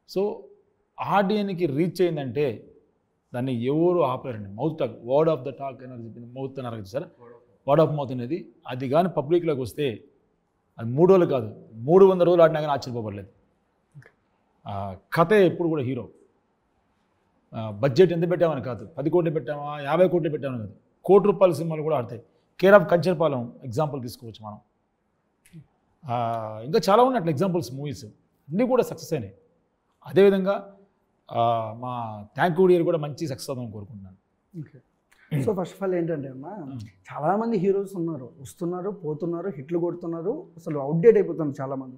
సో ఆడియన్కి రీచ్ అయిందంటే దాన్ని ఎవరు ఆపలేరండి. Mouth talk, word of the talk అనేది చెప్పింది, మౌత్ అన్నారు కదా సార్, వర్డ్ ఆఫ్ మౌత్ అనేది. అది కానీ పబ్లిక్లోకి వస్తే అది 3 రోజులు కాదు 300 రోజులు ఆడినా కానీ ఆశ్చర్యపోబడలేదు. కథే ఎప్పుడు కూడా హీరో. బడ్జెట్ ఎంత పెట్టామని కాదు, 10 కోట్లు పెట్టామా 50 కోట్లు పెట్టామని కాదు, ₹1,00,00,000 సినిమాలు కూడా ఆడతాయి. కేర్ ఆఫ్ కంచర్పాలెం ఎగ్జాంపుల్ తీసుకోవచ్చు మనం. ఇంకా చాలా ఉన్నాయి అట్లా ఎగ్జాంపుల్స్, మూవీస్ అన్నీ కూడా సక్సెస్ అయినాయి. అదేవిధంగా మా థ్యాంక్ యూ డియర్ కూడా మంచి సక్సెస్ అవుతామని కోరుకుంటున్నాను. Okay, so first of all ఏంటంటే అమ్మా, చాలామంది హీరోస్ ఉన్నారు, వస్తున్నారు పోతున్నారు, హిట్లు కొడుతున్నారు, అసలు అవుట్డేట్ అయిపోతున్నారు చాలామంది.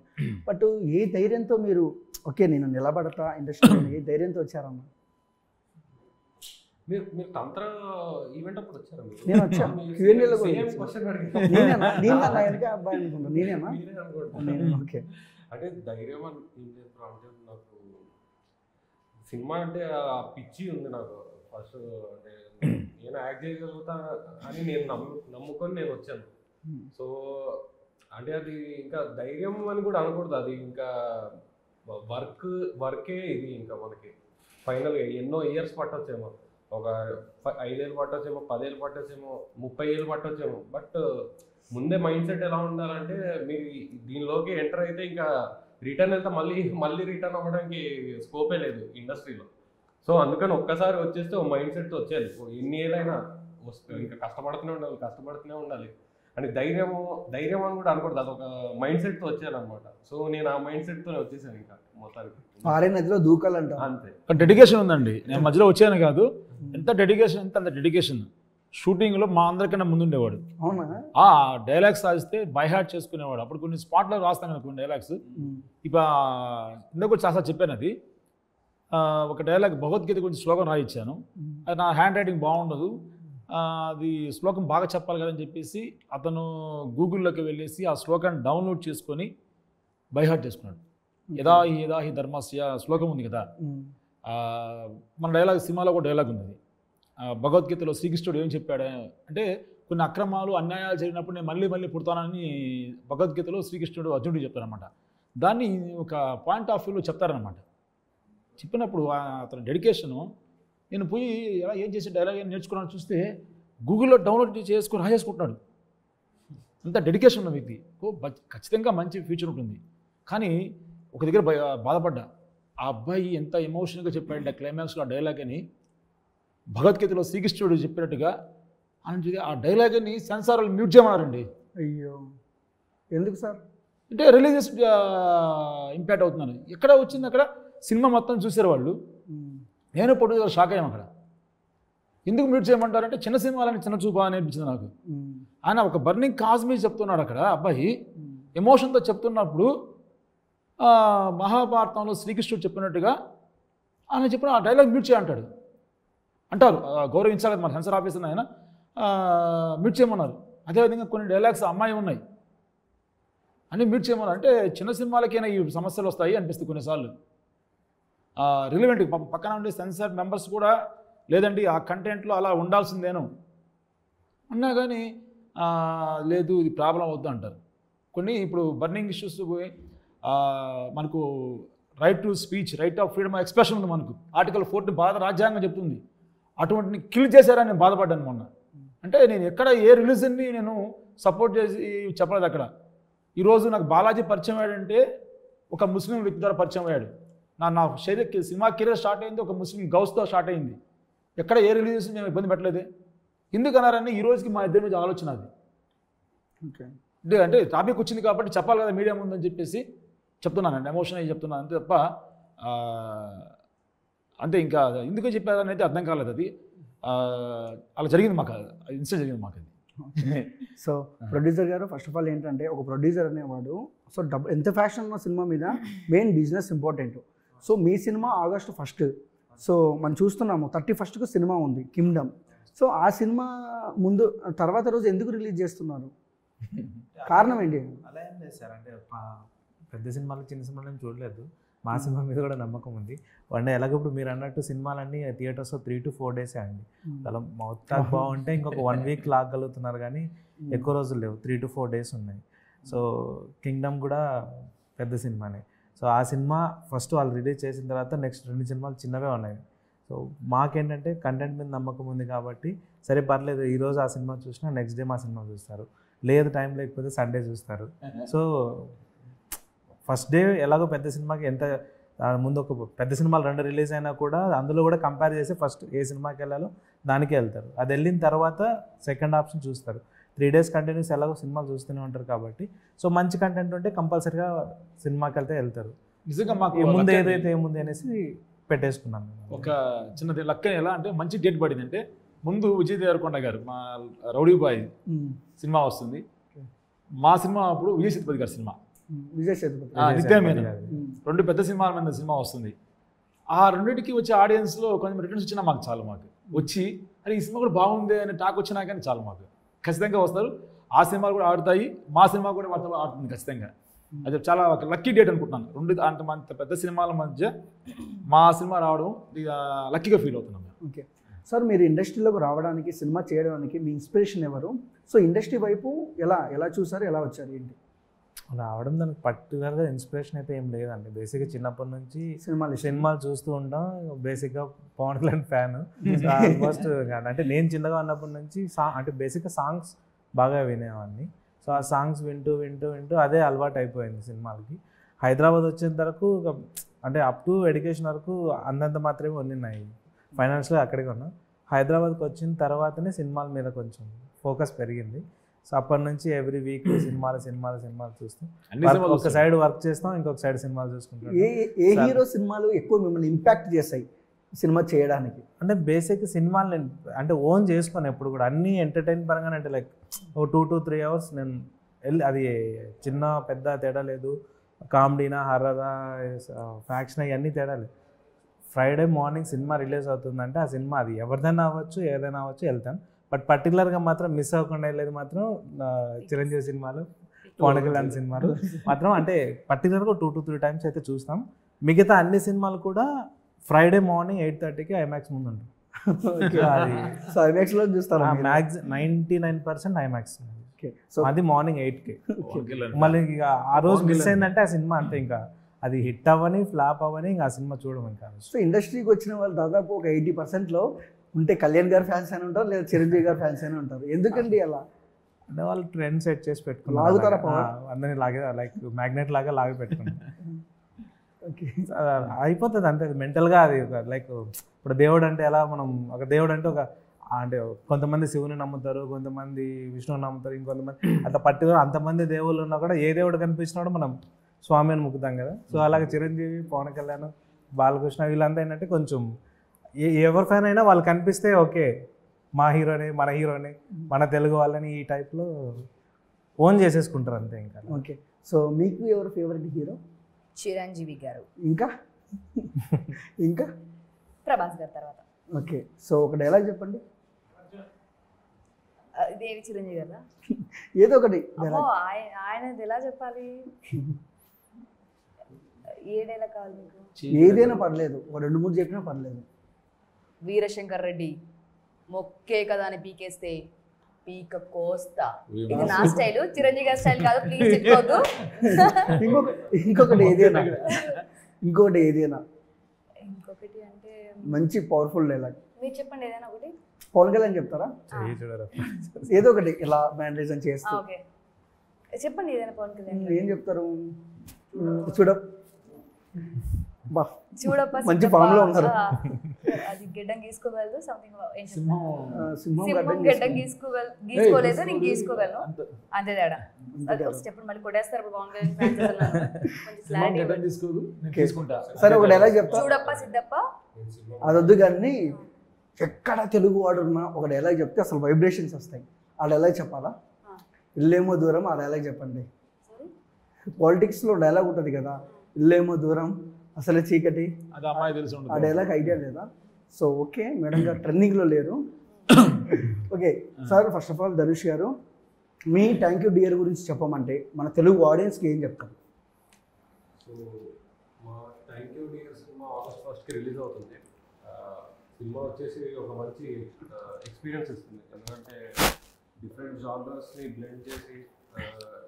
బట్ ఏ ధైర్యంతో మీరు ఓకే నేను నిలబడతా ఇండస్ట్రీలో, ఏ ధైర్యంతో వచ్చారమ్మా? మీరు తంత్ర ఈవెంట్ అప్పుడు వచ్చారా? నేను వచ్చాను, Q&Aలో కూడా సేమ్ వచ్చాను. క్వశ్చన్ నేనేనా వెనక అబ్బాయి అనుకుంటా, నేనేనా? ఓకే, అంటే ధైర్యం అని ఏం చేస్తారు అంటే, నాకు సినిమా అంటే ఆ పిచ్చి ఉంది నాకు ఫస్ట్. అంటే నేను యాక్ట్ చేయగలుగుతా అని నేను నమ్ముకొని నేను వచ్చాను. సో అంటే అది ఇంకా ధైర్యం అని కూడా అనకూడదు, అది ఇంకా వర్కే ఇది. ఇంకా మనకి ఫైనల్గా ఎన్నో ఇయర్స్ పట్టొచ్చేమో, ఒక 5 ఏళ్ళు పట్టొచ్చేమో, 10 ఏళ్ళు పట్టొచ్చేమో, 30 ఏళ్ళు పట్టొచ్చేమో. బట్ ముందే మైండ్ సెట్ ఎలా ఉండాలంటే, మీరు దీనిలోకి ఎంటర్ అయితే ఇంకా రిటర్న్ వెళ్తే మళ్ళీ రిటర్న్ అవ్వడానికి స్కోపే లేదు ఇండస్ట్రీలో. సో అందుకని ఒక్కసారి వచ్చేస్తే ఓ మైండ్ సెట్తో వచ్చేది. ఎన్ని ఏళ్ళైనా ఇంకా కష్టపడుతూనే ఉండాలి అని ధైర్యం అని కూడా అనకూడదు, అదొక మైండ్ సెట్తో వచ్చానమాట. సో నేను ఆ మైండ్ సెట్తోనే వచ్చేసాను ఇంకా మొత్తానికి. పారే నదిలో దూకాలంట అంతే. ఒక డెడికేషన్ ఉందండి. నేను మధ్యలో వచ్చాను కాదు, ఎంత డెడికేషన్ అంత డెడికేషన్. షూటింగ్లో మా అందరికన్నా ముందుండేవాడు. అవునా? డైలాగ్స్ రాస్తే బై హార్ట్ చేసుకునేవాడు. అప్పుడు కొన్ని స్పాట్లో రాస్తాను కదా కొన్ని డైలాగ్స్. ఇక ఇందుకు చాలా చెప్పాను. అది ఒక డైలాగ్ భగవద్గీత గురించి శ్లోకం రాయించాను. అది నా హ్యాండ్ రైటింగ్ బాగుండదు, అది శ్లోకం బాగా చెప్పాలి కదని చెప్పేసి అతను గూగుల్లోకి వెళ్ళేసి ఆ శ్లోకాన్ని డౌన్లోడ్ చేసుకొని బై హార్ట్ చేసుకున్నాడు. యదా హి ధర్మస్య శ్లోకం ఉంది కదా, మన డైలాగ్ సినిమాలో కూడా డైలాగ్ ఉంది. భగవద్గీతలో శ్రీకృష్ణుడు ఏం చెప్పాడు అంటే, కొన్ని అక్రమాలు అన్యాయాలు జరిగినప్పుడు నేను మళ్ళీ పుడతానని భగవద్గీతలో శ్రీకృష్ణుడు అర్జునుడికి చెప్తారనమాట. దాన్ని ఒక పాయింట్ ఆఫ్ వ్యూలో చెప్తారనమాట. చెప్పినప్పుడు అతని డెడికేషను, నేను పోయి ఎలా ఏం చేసే డైలాగ్ ఏం నేర్చుకున్నాను చూస్తే గూగుల్లో డౌన్లోడ్ చేసుకుని రాసేసుకుంటున్నాడు. అంత డెడికేషన్ ఉన్న వ్యక్తి. ఖచ్చితంగా మంచి ఫ్యూచర్ ఉంటుంది. కానీ ఒక దగ్గర బాధపడ్డా, ఆ అబ్బాయి ఎంత ఎమోషనల్గా చెప్పాడంటే క్లైమాక్స్లో ఆ డైలాగ్ అని, భగవద్గీతలో శ్రీకృష్ణుడు చెప్పినట్టుగా అని ఆ డైలాగ్ అని సెన్సార్లు మ్యూట్ చేయమన్నారండి. అయ్యో, ఎందుకు సార్? అంటే రిలీజియస్ ఇంపాక్ట్ అవుతున్నాను. ఎక్కడ వచ్చింది, అక్కడ సినిమా మొత్తం చూసారు వాళ్ళు. నేను పొడుగు షాక్ అయ్యాం అక్కడ. ఎందుకు మ్యూట్ చేయమంటారంటే చిన్న సినిమాలని చిన్న చూపా అని అనిపించింది నాకు. ఆయన ఒక బర్నింగ్ కాజ్ మీద చెప్తున్నాడు అక్కడ అబ్బాయి, ఎమోషన్తో చెప్తున్నప్పుడు మహాభారతంలో శ్రీకృష్ణుడు చెప్పినట్టుగా ఆయన చెప్పిన ఆ డైలాగ్ మ్యూట్ చేయంటాడు అంటారు. గౌరవించాలి మన సెన్సర్ ఆఫీసర్ ఆయన మ్యూట్ చేయమన్నారు. అదేవిధంగా కొన్ని డైలాగ్స్ అమ్మాయి ఉన్నాయి అని మ్యూట్ చేయమన్నారు. అంటే చిన్న సినిమాలకైనా ఈ సమస్యలు వస్తాయి అనిపిస్తుంది కొన్నిసార్లు. రిలవెంట్ పక్కన ఉండే సెన్సార్ మెంబర్స్ కూడా లేదండి ఆ కంటెంట్లో అలా ఉండాల్సిందేను అన్నా కానీ లేదు ఇది ప్రాబ్లం అవుద్దు అంటారు. కొన్ని ఇప్పుడు బర్నింగ్ ఇష్యూస్ మనకు right to speech, right of freedom of expression ఉంది మనకు. ఆర్టికల్ 4 భారత రాజ్యాంగం చెప్తుంది. అటువంటిని కిల్ చేశారని నేను బాధపడ్డాను మొన్న. అంటే నేను ఎక్కడ ఏ రిలీజన్ని నేను సపోర్ట్ చేసి చెప్పలేదు అక్కడ. ఈరోజు నాకు బాలాజీ పరిచయం అయ్యాడంటే ఒక ముస్లిం వ్యక్తి ద్వారా పరిచయం అయ్యాడు. నా సినిమా కెరీర్ స్టార్ట్ అయింది ఒక ముస్లిం గౌస్తో స్టార్ట్ అయింది. ఎక్కడ ఏ రిలీజన్స్ మేము ఇబ్బంది పెట్టలేదే. ఎందుకన్నారని ఈ రోజుకి మా ఇద్దరి మీద ఆలోచన అది. అంటే టాపిక్ వచ్చింది కాబట్టి చెప్పాలి కదా మీడియా ముందని చెప్పేసి చెప్తున్నానండి. ఎమోషన్ అయ్యి చెప్తున్నాను అంతే తప్ప అంతే. ఇంకా ఎందుకు చెప్పారని అయితే అర్థం కాలేదు. అది అలా జరిగింది మాకు, ఇన్సిడెంట్ జరిగింది మాకు అది. సో ప్రొడ్యూసర్ గారు ఫస్ట్ ఆఫ్ ఆల్ ఏంటంటే ఒక ప్రొడ్యూసర్ అనేవాడు సో ఎంత ఫ్యాషన్ ఉన్న సినిమా మీద మెయిన్ బిజినెస్ ఇంపార్టెంట్. సో మీ సినిమా August 1, సో మనం చూస్తున్నాము 31కు సినిమా ఉంది కింగ్డమ్. సో ఆ సినిమా ముందు తర్వాత రోజు ఎందుకు రిలీజ్ చేస్తున్నారు? కారణం ఏంటి? అలా ఏం లేదు సార్, అంటే పెద్ద సినిమాలు చిన్న సినిమాలు ఏం చూడలేదు. మా సినిమా మీద కూడా నమ్మకం ఉంది. అంటే ఎలాగప్పుడు మీరు అన్నట్టు సినిమాలన్నీ థియేటర్స్లో 3 to 4 డేసే అండి. అలా మొత్తం బాగుంటే ఇంకొక 1 వీక్ లాగలుగుతున్నారు, కానీ ఎక్కువ రోజులు లేవు, 3 to 4 డేస్ ఉన్నాయి. సో కింగ్డమ్ కూడా పెద్ద సినిమానే. సో ఆ సినిమా ఫస్ట్ వాళ్ళు రిలీజ్ చేసిన తర్వాత నెక్స్ట్ 2 సినిమాలు చిన్నవే ఉన్నాయి. సో మాకేంటంటే కంటెంట్ మీద నమ్మకం ఉంది కాబట్టి సరే పర్లేదు, ఈరోజు ఆ సినిమా చూసినా నెక్స్ట్ డే మా సినిమా చూస్తారు, లేదు టైం లేకపోతే సండే చూస్తారు. సో ఫస్ట్ డే ఎలాగో పెద్ద సినిమాకి ఎంత ముందు ఒక పెద్ద సినిమాలు 2 రిలీజ్ అయినా కూడా అందులో కూడా కంపేర్ చేసి ఫస్ట్ ఏ సినిమాకి వెళ్ళాలో దానికే వెళ్తారు. అది వెళ్ళిన తర్వాత సెకండ్ ఆప్షన్ చూస్తారు. 3 days కంటిన్యూస్ ఎలాగో సినిమాలు చూస్తూనే ఉంటారు కాబట్టి సో మంచి కంటెంట్ ఉంటే కంపల్సరీగా సినిమాకి వెళ్తారు. నిజంగా మాకు ఏముంది ఏదైతే ఏముంది అనేసి పెట్టేసుకున్నాను. ఒక చిన్నది లక్క ఎలా అంటే మంచి డేట్ పడింది అంటే ముందు విజయ్ దేవరకొండ గారు మా రౌడీ బాయ్ సినిమా వస్తుంది. మా సినిమా అప్పుడు విజయ్ సేతుపతి గారి సినిమా నిత్యమైన 2 పెద్ద సినిమాల మీద సినిమా వస్తుంది. ఆ రెండింటికి వచ్చే ఆడియన్స్లో కొంచెం రిటర్న్స్ వచ్చినా మాకు చాలు. మాకు వచ్చి అరే ఈ సినిమా కూడా బాగుంది అని టాక్ వచ్చినా కానీ చాలు, మాకు ఖచ్చితంగా వస్తారు. ఆ సినిమాలు కూడా ఆడుతాయి, మా సినిమా కూడా వాటితో ఆడుతుంది ఖచ్చితంగా. అది చాలా ఒక లక్కీ డేట్ అనుకుంటున్నాను. 2 అంత పెద్ద సినిమాల మధ్య మా సినిమా రావడం లక్కీగా ఫీల్ అవుతున్నాం. ఓకే సార్, మీరు ఇండస్ట్రీలోకి రావడానికి సినిమా చేయడానికి మీ ఇన్స్పిరేషన్ ఎవరు? సో ఇండస్ట్రీ వైపు ఎలా చూసారు, ఎలా వచ్చారు, ఏంటి? రావడం దానికి పర్టికులర్గా ఇన్స్పిరేషన్ అయితే ఏం లేదండి. బేసిక్గా చిన్నప్పటి నుంచి సినిమాలు చూస్తూ ఉంటాం. బేసిక్గా పవన్ కళ్యాణ్ ఫ్యాన్ ఆల్మోస్ట్. అంటే నేను చిన్నగా ఉన్నప్పటి నుంచి అంటే బేసిక్గా సాంగ్స్ బాగా వినేవాడిని. సో ఆ సాంగ్స్ వింటూ వింటూ వింటూ అదే అలవాటు అయిపోయింది సినిమాలకి. హైదరాబాద్ వచ్చేంత వరకు అంటే అప్ టు ఎడ్యుకేషన్ వరకు అంతంత మాత్రమే ఉన్నాయి, ఫైనాన్షియల్గా అక్కడికి ఉన్నాం. హైదరాబాద్కి వచ్చిన తర్వాతనే సినిమాల మీద కొంచెం ఫోకస్ పెరిగింది. సో అప్పటి నుంచి ఎవ్రీ వీక్ సినిమాలు చూస్తాం. ఒక సైడ్ వర్క్ చేస్తాం, ఇంకొక సైడ్ సినిమాలు చూసుకుంటాం. ఏ హీరో సినిమాలు ఎక్కువ మిమ్మల్ని ఇంపాక్ట్ చేస్తాయి సినిమా చేయడానికి? అంటే బేసిక్ సినిమాలు నేను అంటే ఓన్ చేసుకొని ఎప్పుడు కూడా అన్నీ ఎంటర్టైన్ పరంగానే, అంటే లైక్ ఒక 2 to 3 hours నేను అది చిన్న పెద్ద తేడా లేదు, కామెడీనా హర్రరా ఫ్యాక్షన్ ఇవన్నీ తేడా లేదు. ఫ్రైడే మార్నింగ్ సినిమా రిలీజ్ అవుతుందంటే ఆ సినిమా అది ఎవరిదైనా అవ్వచ్చు ఏదైనా అవ్వచ్చు వెళ్తాను. బట్ పర్టికులర్గా మాత్రం మిస్ అవ్వకుండా వెళ్ళేది మాత్రం చిరంజీవి సినిమాలు, పవన్ కళ్యాణ్ సినిమాలు మాత్రం. అంటే పర్టికులర్గా 2 to 3 times అయితే చూస్తాం. మిగతా అన్ని సినిమాలు కూడా ఫ్రైడే మార్నింగ్ 8:30కి ఐమాక్స్ ముందు ఉంటుంది. సో ఐమాక్స్లో చూస్తారా? 99% ఐమాక్స్. సో అది మార్నింగ్ 8కి. మళ్ళీ ఇక ఆ రోజు మిస్ అయిందంటే ఆ సినిమా అంతే, ఇంకా అది హిట్ అవ్వని ఫ్లాప్ అవ్వని ఇంకా ఆ సినిమా చూడడం ఇంకా. సో ఇండస్ట్రీకి వచ్చిన వాళ్ళు దాదాపు ఒక 80%లో ఉంటే కళ్యాణ్ గారి ఫ్యాన్స్ అని ఉంటారు, లేదా చిరంజీవి గారి ఫ్యాన్స్ అని ఉంటారు. ఎందుకండి అలా? అంటే వాళ్ళు ట్రెండ్ సెట్ చేసి పెట్టుకున్నారు, అందరినీ లాగే లైక్ మ్యాగ్నెట్ లాగా లాగి పెట్టుకున్నారు. అయిపోతుంది అంతే మెంటల్గా. అది లైక్ ఇప్పుడు దేవుడు అంటే ఎలా, మనం ఒక దేవుడు అంటే అంటే కొంతమంది శివుని నమ్ముతారు, కొంతమంది విష్ణువుని నమ్ముతారు, ఇంకొంతమంది అట్లా పర్టికులర్ అంతమంది దేవుళ్ళు ఉన్నా కూడా ఏ దేవుడు కనిపించినాడో మనం స్వామి అని ముక్కుతాం కదా. సో అలాగే చిరంజీవి, పవన్ కళ్యాణ్, బాలకృష్ణ వీళ్ళంతా ఏంటంటే కొంచెం ఎవరి ఫ్యాన్ అయినా వాళ్ళు కనిపిస్తే ఓకే మా హీరోని, మన హీరోని, మన తెలుగు వాళ్ళని ఈ టైప్లో ఓన్ చేసేసుకుంటారు అంతే ఇంకా. ఓకే, సో మీకు ఎవరు ఫేవరెట్ హీరో? చిరంజీవి గారు. ఇంకా ప్రభాస్ గారు తర్వాత. ఓకే, సో ఒక డైలాగ్ చెప్పండి. ఇదేవి చిరంజీవి గారా? ఏదో ఒకటి. ఆయనది ఎలా చెప్పాలి? ఏ డైలాగ్ కావాలి మీకు? ఏదైనా పర్లేదు, ఒక 2-3 చెప్పినా పర్లేదు. వీరశంకర్ రెడ్డి మొక్కే కదా అని పీకేస్తే పీక కోస్తా. ఇది నా స్టైల్, చిరంజీవి గారి స్టైల్ కాదు, ప్లీజ్ చెప్పుకోవద్దు. ఇంకొకటి ఏదైనా ఇంకోటి ఏదైనా ఇంకొకటి అంటే మంచి పవర్ఫుల్ డైలాగ్ మీరు చెప్పండి ఏదైనా ఒకటి. పవన్ కళ్యాణ్ చెప్తారా? చెయ్యి చూడరా. ఏదో ఒకటి ఇలా మ్యానరిజం చేస్తూ ఓకే చెప్పండి ఏదైనా పవన్ కళ్యాణ్. ఏం చెప్తారు? చూడ బా చూడప్ప మంచి ఫామ్ లో ఉన్నారు. అది గెడ్డం గీసుకోగలదు సంథింగ్ సింహం గెడ్డం గీసుకోలేదు నేను గీసుకోగలను అంతే తేడా. చెప్పండి మళ్ళీ కొట్టేస్తారు ఇప్పుడు పవన్ కళ్యాణ్ ఫ్యాన్స్. సరే ఒక డైలాగ్ చెప్తా. చూడప్ప సిద్ధప్ప అదొద్దు కానీ ఎక్కడ తెలుగు వాడున్నా ఒక డైలాగ్ చెప్తే అసలు వైబ్రేషన్స్ వస్తాయి. ఆ డైలాగ్ చెప్పాలా? ఇల్లేమో దూరం ఆ డైలాగ్ చెప్పండి. పాలిటిక్స్లో డైలాగ్ ఉంటుంది కదా, ఇల్లేమో దూరం అసలు చీకటి, ఆ డైలాగ్ ఐడియా లేదా? సో ఓకే మేడం గారు ట్రెండింగ్లో లేరు. Okay sir, first of all Dhanush గారు మీ థ్యాంక్ యూ డియర్ గురించి చెప్పమంటే మన తెలుగు ఆడియన్స్కి ఏం చెప్తారు? సో మా thank you dear cinema August 1st release అవుతుంది. సినిమా వచ్చేసి ఒక మంచి ఎక్స్పీరియన్స్ ఇస్తుంది. ఎందుకంటే డిఫరెంట్ జానర్స్ని బ్లెండ్ చేసి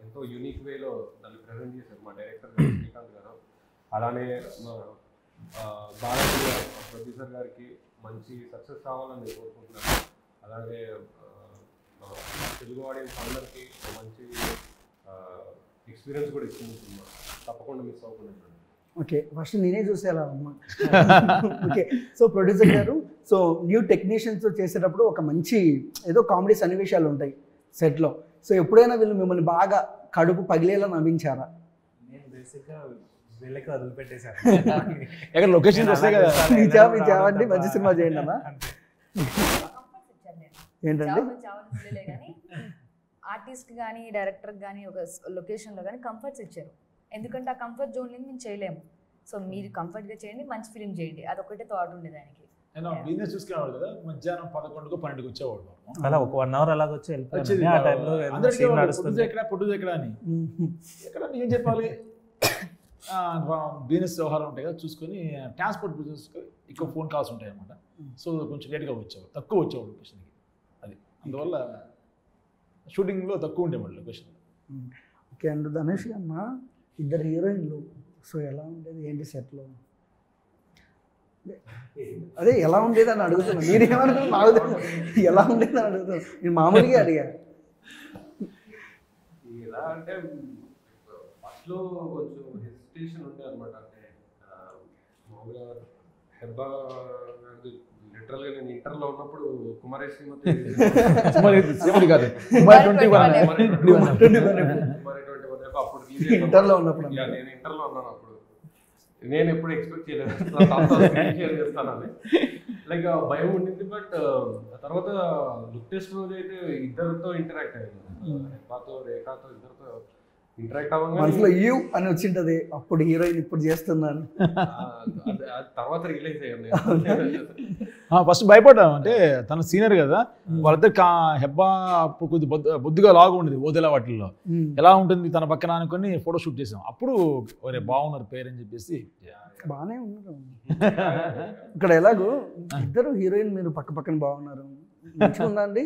ఎంతో యూనిక్ వేలో దాన్ని ప్రజెంట్ చేశారు మా డైరెక్టర్ గారు శ్రీకాంత్ గారు. అలానే మా బాలాజీ గారు ప్రొడ్యూసర్ గారికి మంచి సక్సెస్ రావాలని నేను కోరుకుంటున్నాను. అలాగే తెలుగు ఆడియన్స్ అందరికీ మంచి ఎక్స్పీరియన్స్ కూడా ఇస్తుంది సినిమా. తప్పకుండా మిస్ అవ్వకుండా. ఓకే ఫస్ట్ నేనే చూసేలా అమ్మా. ఓకే సో ప్రొడ్యూసర్ గారు, సో న్యూ టెక్నీషియన్స్ చేసేటప్పుడు ఒక మంచి ఏదో కామెడీ సన్నివేశాలు ఉంటాయి సెట్లో. సో ఎప్పుడైనా వీళ్ళు మిమ్మల్ని బాగా కడుపు పగిలేలా నవ్వించారా? నేను బేసిక్గా వీళ్ళకి వదిలిపెట్టేశాను. ఎక్కడ లొకేషన్ వస్తాయి కదా, చావండి మంచి సినిమా చేయండి అన్న. ఏంటండి ఆర్టిస్ట్ కానీ డైరెక్టర్ కానీ ఒక లొకేషన్లో కానీ కంఫర్ట్స్ ఇచ్చారు. ఎందుకంటే ఆ కంఫర్ట్ జోన్ నుంచి మేము చేయలేము. సో మీరు కంఫర్ట్గా చేయండి, మంచి ఫిలిం చేయండి, అదొకటే థాట్ ఉండేది ఆయనకి. బిజినెస్ చూసుకునేవాడు కదా, మధ్యాహ్నం 11కు 12కు వచ్చేవాడు. అలా ఒక 1 hour అలాగ వచ్చి వెళ్ళిపోయింది. ఆ టైంలో పొట్టు ఎక్కడ అని ఎక్కడ ఏం చెప్పాలి, బిజినెస్ వ్యవహారం ఉంటాయి కదా చూసుకొని ట్రాన్స్పోర్ట్ బిజినెస్ ఎక్కువ ఫోన్ కాల్స్ ఉంటాయి అన్నమాట. సో కొంచెం లేట్గా వచ్చేవాడు, తక్కువ వచ్చేవాడు లొకేషన్కి. అది అందువల్ల షూటింగ్లో తక్కువ ఉండేవాడు లొకేషన్. ఓకే అండ్ ధనుష్ అన్న ఇద్దరు హీరోయిన్లు, సో ఎలా ఉండేది ఏంటి సెట్లో? అదే ఎలా ఉండేది అని అడుగుతున్నా. మీరు ఏమనుకున్నారు నాకు ఎలా ఉండేది అని అడుగుతున్నా. నేను మామూలుగా అడిగా. ఎలా అంటే ఫస్ట్లో కొంచెం హెసిటేషన్ ఉండే అనమాట. అంటే మామూలుగా హెబ్బా లిటరల్గా నేను ఇంటర్లో ఉన్నప్పుడు కుమారి శ్రీమతి కాదు అప్పుడు ఇంటర్లో ఉన్నప్పుడు నేను ఇంటర్లో ఉన్నాను. అప్పుడు నేను ఎప్పుడు ఎక్స్పెక్ట్ చేయలేదు షేర్ చేస్తానని, లైక్ భయం ఉండింది. బట్ తర్వాత లుక్ టెస్ట్ రోజు అయితే ఇద్దరితో ఇంటరాక్ట్ అయ్యాను. హెబ్బాతో రేఖాతో ఇద్దరితో ఇంటరాక్ట్ అవ్వగానే మనసులో యూ అని వచ్చింటది, అప్పుడు హీరోయిన్ ఇప్పుడు చేస్తున్నాను. తర్వాత రిలీజ్ అయ్యాను. ఫస్ట్ భయపడ్డాను, అంటే తన సీనియర్ కదా, వాళ్ళిద్దరు హెబ్బా అప్పుడు కొద్ది బొద్దుగా లాగా ఉండేది ఓదెలా వాటిల్లో, ఎలా ఉంటుంది తన పక్కన అనుకుని ఫోటో షూట్ చేసాం. అప్పుడు ఒరే బాగున్నారు పేరు అని చెప్పేసి బాగానే ఉన్నారు. ఇక్కడ ఎలాగో ఇద్దరు హీరోయిన్ మీరు పక్క పక్కన బాగున్నారు, మంచిగా ఉందా అండి?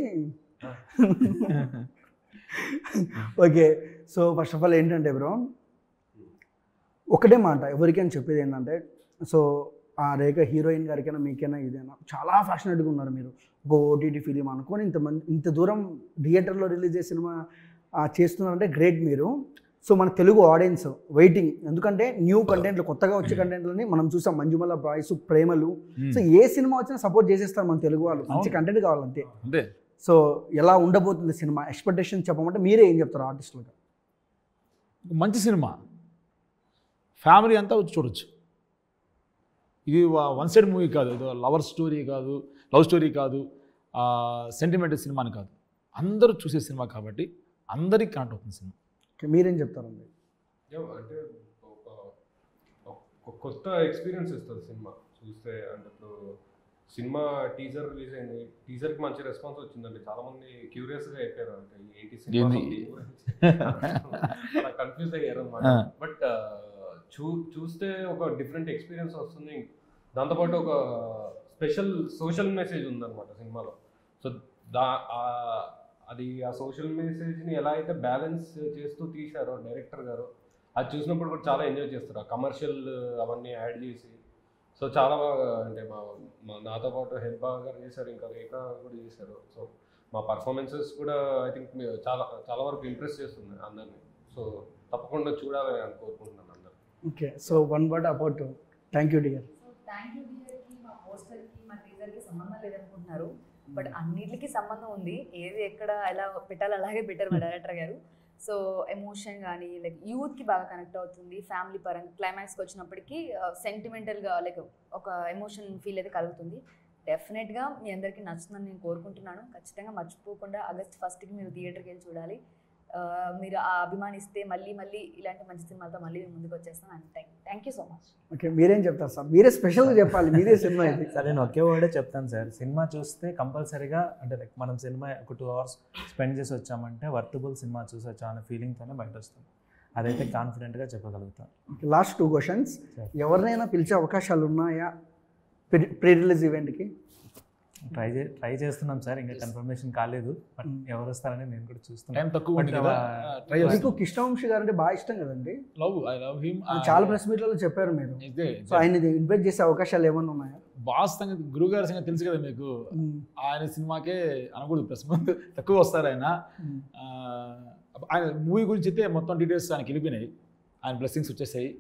Okay so first of all ఏంటంటే బ్రో, ఒకటే మాట ఎవరికైనా చెప్పేది ఏంటంటే, సో ఆ రేఖ హీరోయిన్ గారికైనా మీకైనా ఇదైనా చాలా ఫ్యాషనేట్గా ఉన్నారు మీరు. ఒక ఓటీటీ ఫిలిం అనుకొని ఇంత దూరం థియేటర్లో రిలీజ్ చేసే సినిమా చేస్తున్నారంటే గ్రేట్ మీరు. సో మన తెలుగు ఆడియన్స్ వెయిటింగ్, ఎందుకంటే న్యూ కంటెంట్లు కొత్తగా వచ్చే కంటెంట్లని మనం చూసాం. మంజుమల బాయ్స్, ప్రేమలు, సో ఏ సినిమా వచ్చినా సపోర్ట్ చేసేస్తారు మన తెలుగు వాళ్ళు. మంచి కంటెంట్ కావాలంతే. సో ఎలా ఉండబోతుంది సినిమా ఎక్స్పెక్టేషన్ చెప్పమంటే మీరే ఏం చెప్తారు ఆర్టిస్టులుగా? మంచి సినిమా, ఫ్యామిలీ అంతా వచ్చి చూడొచ్చు. ఇది వన్ సైడ్ మూవీ కాదు, ఇది లవ్ స్టోరీ కాదు, సెంటిమెంటల్ సినిమా అని కాదు, అందరూ చూసే సినిమా కాబట్టి అందరికీ కనెక్ట్ అవుతుంది సినిమా. మీరేం చెప్తారండి? అంటే ఒక కొత్త ఎక్స్పీరియన్స్ ఇస్తుంది సినిమా చూస్తే. అంటే ఇప్పుడు సినిమా టీజర్ రిలీజ్ అయింది, టీజర్కి మంచి రెస్పాన్స్ వచ్చిందండి. చాలా మంది క్యూరియస్గా అయిపోయారు, అంటే 80 సినిమా కన్ఫ్యూజ్ అయ్యారు అనమాట. బట్ చూస్తే ఒక డిఫరెంట్ ఎక్స్పీరియన్స్ వస్తుంది. దాంతోపాటు ఒక స్పెషల్ సోషల్ మెసేజ్ ఉందన్నమాట సినిమాలో. సో అది ఆ సోషల్ మెసేజ్ని ఎలా అయితే బ్యాలెన్స్ చేస్తూ తీశారో డైరెక్టర్ గారు, అది చూసినప్పుడు కూడా చాలా ఎంజాయ్ చేస్తారు. ఆ కమర్షియల్ అవన్నీ యాడ్ చేసి సో చాలా బాగా అంటే నాతో పాటు హెల్బా గారు చేశారు, ఇంకా రేఖ కూడా చేశారు. సో మా పర్ఫార్మెన్సెస్ కూడా ఐ థింక్ చాలా చాలా వరకు ఇంప్రెస్ చేస్తుంది అందరినీ. సో తప్పకుండా చూడాలని నేను కోరుకుంటున్నాను అందరూ. Okay, so one word about thank you dear. So thank you డియర్కి మా పోస్టర్కి మా టీజర్కి సంబంధం లేదనుకుంటున్నారు, బట్ అన్నిటికీ సంబంధం ఉంది. ఏది ఎక్కడ ఎలా పెట్టాలో అలాగే పెట్టారు మా డైరెక్టర్ గారు. సో ఎమోషన్ కానీ లైక్ యూత్కి బాగా కనెక్ట్ అవుతుంది. ఫ్యామిలీ పరంగా క్లైమాక్స్కి వచ్చినప్పటికీ సెంటిమెంటల్గా లైక్ ఒక ఎమోషన్ ఫీల్ అయితే కలుగుతుంది. డెఫినెట్గా మీ అందరికీ నచ్చుతుందని నేను కోరుకుంటున్నాను. ఖచ్చితంగా మర్చిపోకుండా August 1కి మీరు థియేటర్కి వెళ్ళి చూడాలి. మీరు ఆ అభిమానిస్తే మళ్ళీ మళ్ళీ ఇలాంటి మంచి సినిమాలతో మళ్ళీ మేము ముందుకు వచ్చేస్తాను. And thank you so much. Okay, మీరేం చెప్తారు సార్? మీరే స్పెషల్గా చెప్పాలి, మీరే సినిమా ఇది. సార్ నేను ఒకే వర్డే చెప్తాను సార్. సినిమా చూస్తే కంపల్సరీగా అంటే లైక్ మనం సినిమా ఒక 2 hours స్పెండ్ చేసి వచ్చామంటే వర్తబుల్ సినిమా చూసి వచ్చాం అనే ఫీలింగ్తోనే బయట వస్తాం. అదైతే కాన్ఫిడెంట్గా చెప్పగలుగుతాం. Last 2 questions. ఎవరినైనా పిలిచే అవకాశాలు ఉన్నాయా ప్రీ రిలీజ్ ఈవెంట్కి? ట్రై చేస్తున్నాం సార్, ఇంకా కన్ఫర్మేషన్ కాలేదు. బట్ ఎవరు వస్తారని నేను కూడా చూస్తున్నాను. టైం తక్కువ ఉంది కదా, ట్రై మీకు కృష్ణవంశీ గారు అంటే బాగా ఇష్టం కదండి? I love him. చాలా ప్రెస్ మీట్లలో చెప్పారు మీరు. సో ఆయన ఇన్వైట్ చేసే అవకాశాలు ఏమైనా ఉన్నాయా? బాస్ సంగతి, గురుగారి సంగతి తెలుసు కదా మీకు. ఆయన సినిమాకే అనకూడదు, ప్రెస్ ముందు తక్కువ వస్తారు ఆయన. ఆయన మూవీ గురించి అయితే మొత్తం డీటెయిల్స్ ఆయనకి వెళ్ళిపోయినాయి, ఆయన బ్లెస్సింగ్స్ వచ్చేసాయి.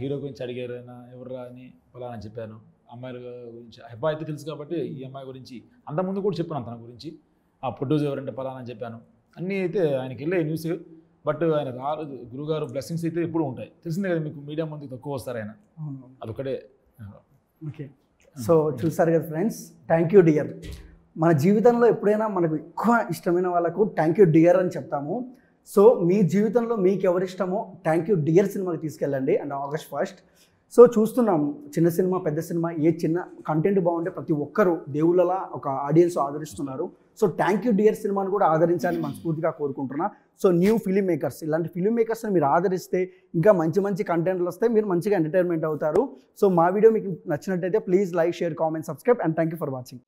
హీరో గురించి అడిగారు, ఆయన ఎవర్రా అని ఫలానా చెప్పాను. అమ్మాయిల గురించి హెబ్బా అయితే తెలుసు కాబట్టి ఈ అమ్మాయి గురించి అంతకుముందు కూడా చెప్పాను తన గురించి. ఆ ప్రొడ్యూసర్ ఎవరంటే ఫలానా అని చెప్పాను. అన్నీ అయితే ఆయనకి వెళ్ళే న్యూస్. బట్ ఆయన గురుగారు బ్లెస్సింగ్స్ అయితే ఎప్పుడు ఉంటాయి, తెలిసిందే కదా మీకు. మీడియా ముందుకు తక్కువ వస్తారు ఆయన, అదొకటే. ఓకే, సో చూసారు కదా ఫ్రెండ్స్, థ్యాంక్ యూ డియర్. మన జీవితంలో ఎప్పుడైనా మనకు ఎక్కువ ఇష్టమైన వాళ్ళకు థ్యాంక్ యూ డియర్ అని చెప్తాము. సో మీ జీవితంలో మీకు ఎవరు ఇష్టమో థ్యాంక్ యూ డియర్ సినిమాకి తీసుకెళ్ళండి. And August 1. సో చూస్తున్నాం, చిన్న సినిమా పెద్ద సినిమా ఏ చిన్న కంటెంట్ బాగుంటే ప్రతి ఒక్కరు దేవుళ్ళలా ఒక ఆడియన్స్ ఆదరిస్తున్నారు. సో థ్యాంక్ యూ డియర్ సినిమాను కూడా ఆదరించాలని మనస్ఫూర్తిగా కోరుకుంటున్నా. సో న్యూ ఫిలిం మేకర్స్, ఇలాంటి ఫిలిం మేకర్స్ని మీరు ఆదరిస్తే ఇంకా మంచి మంచి కంటెంట్లు వస్తే మీరు మంచిగా ఎంటర్టైన్మెంట్ అవుతారు. సో మా వీడియో మీకు నచ్చినట్టయితే please like, share, comment, subscribe and thank you for watching.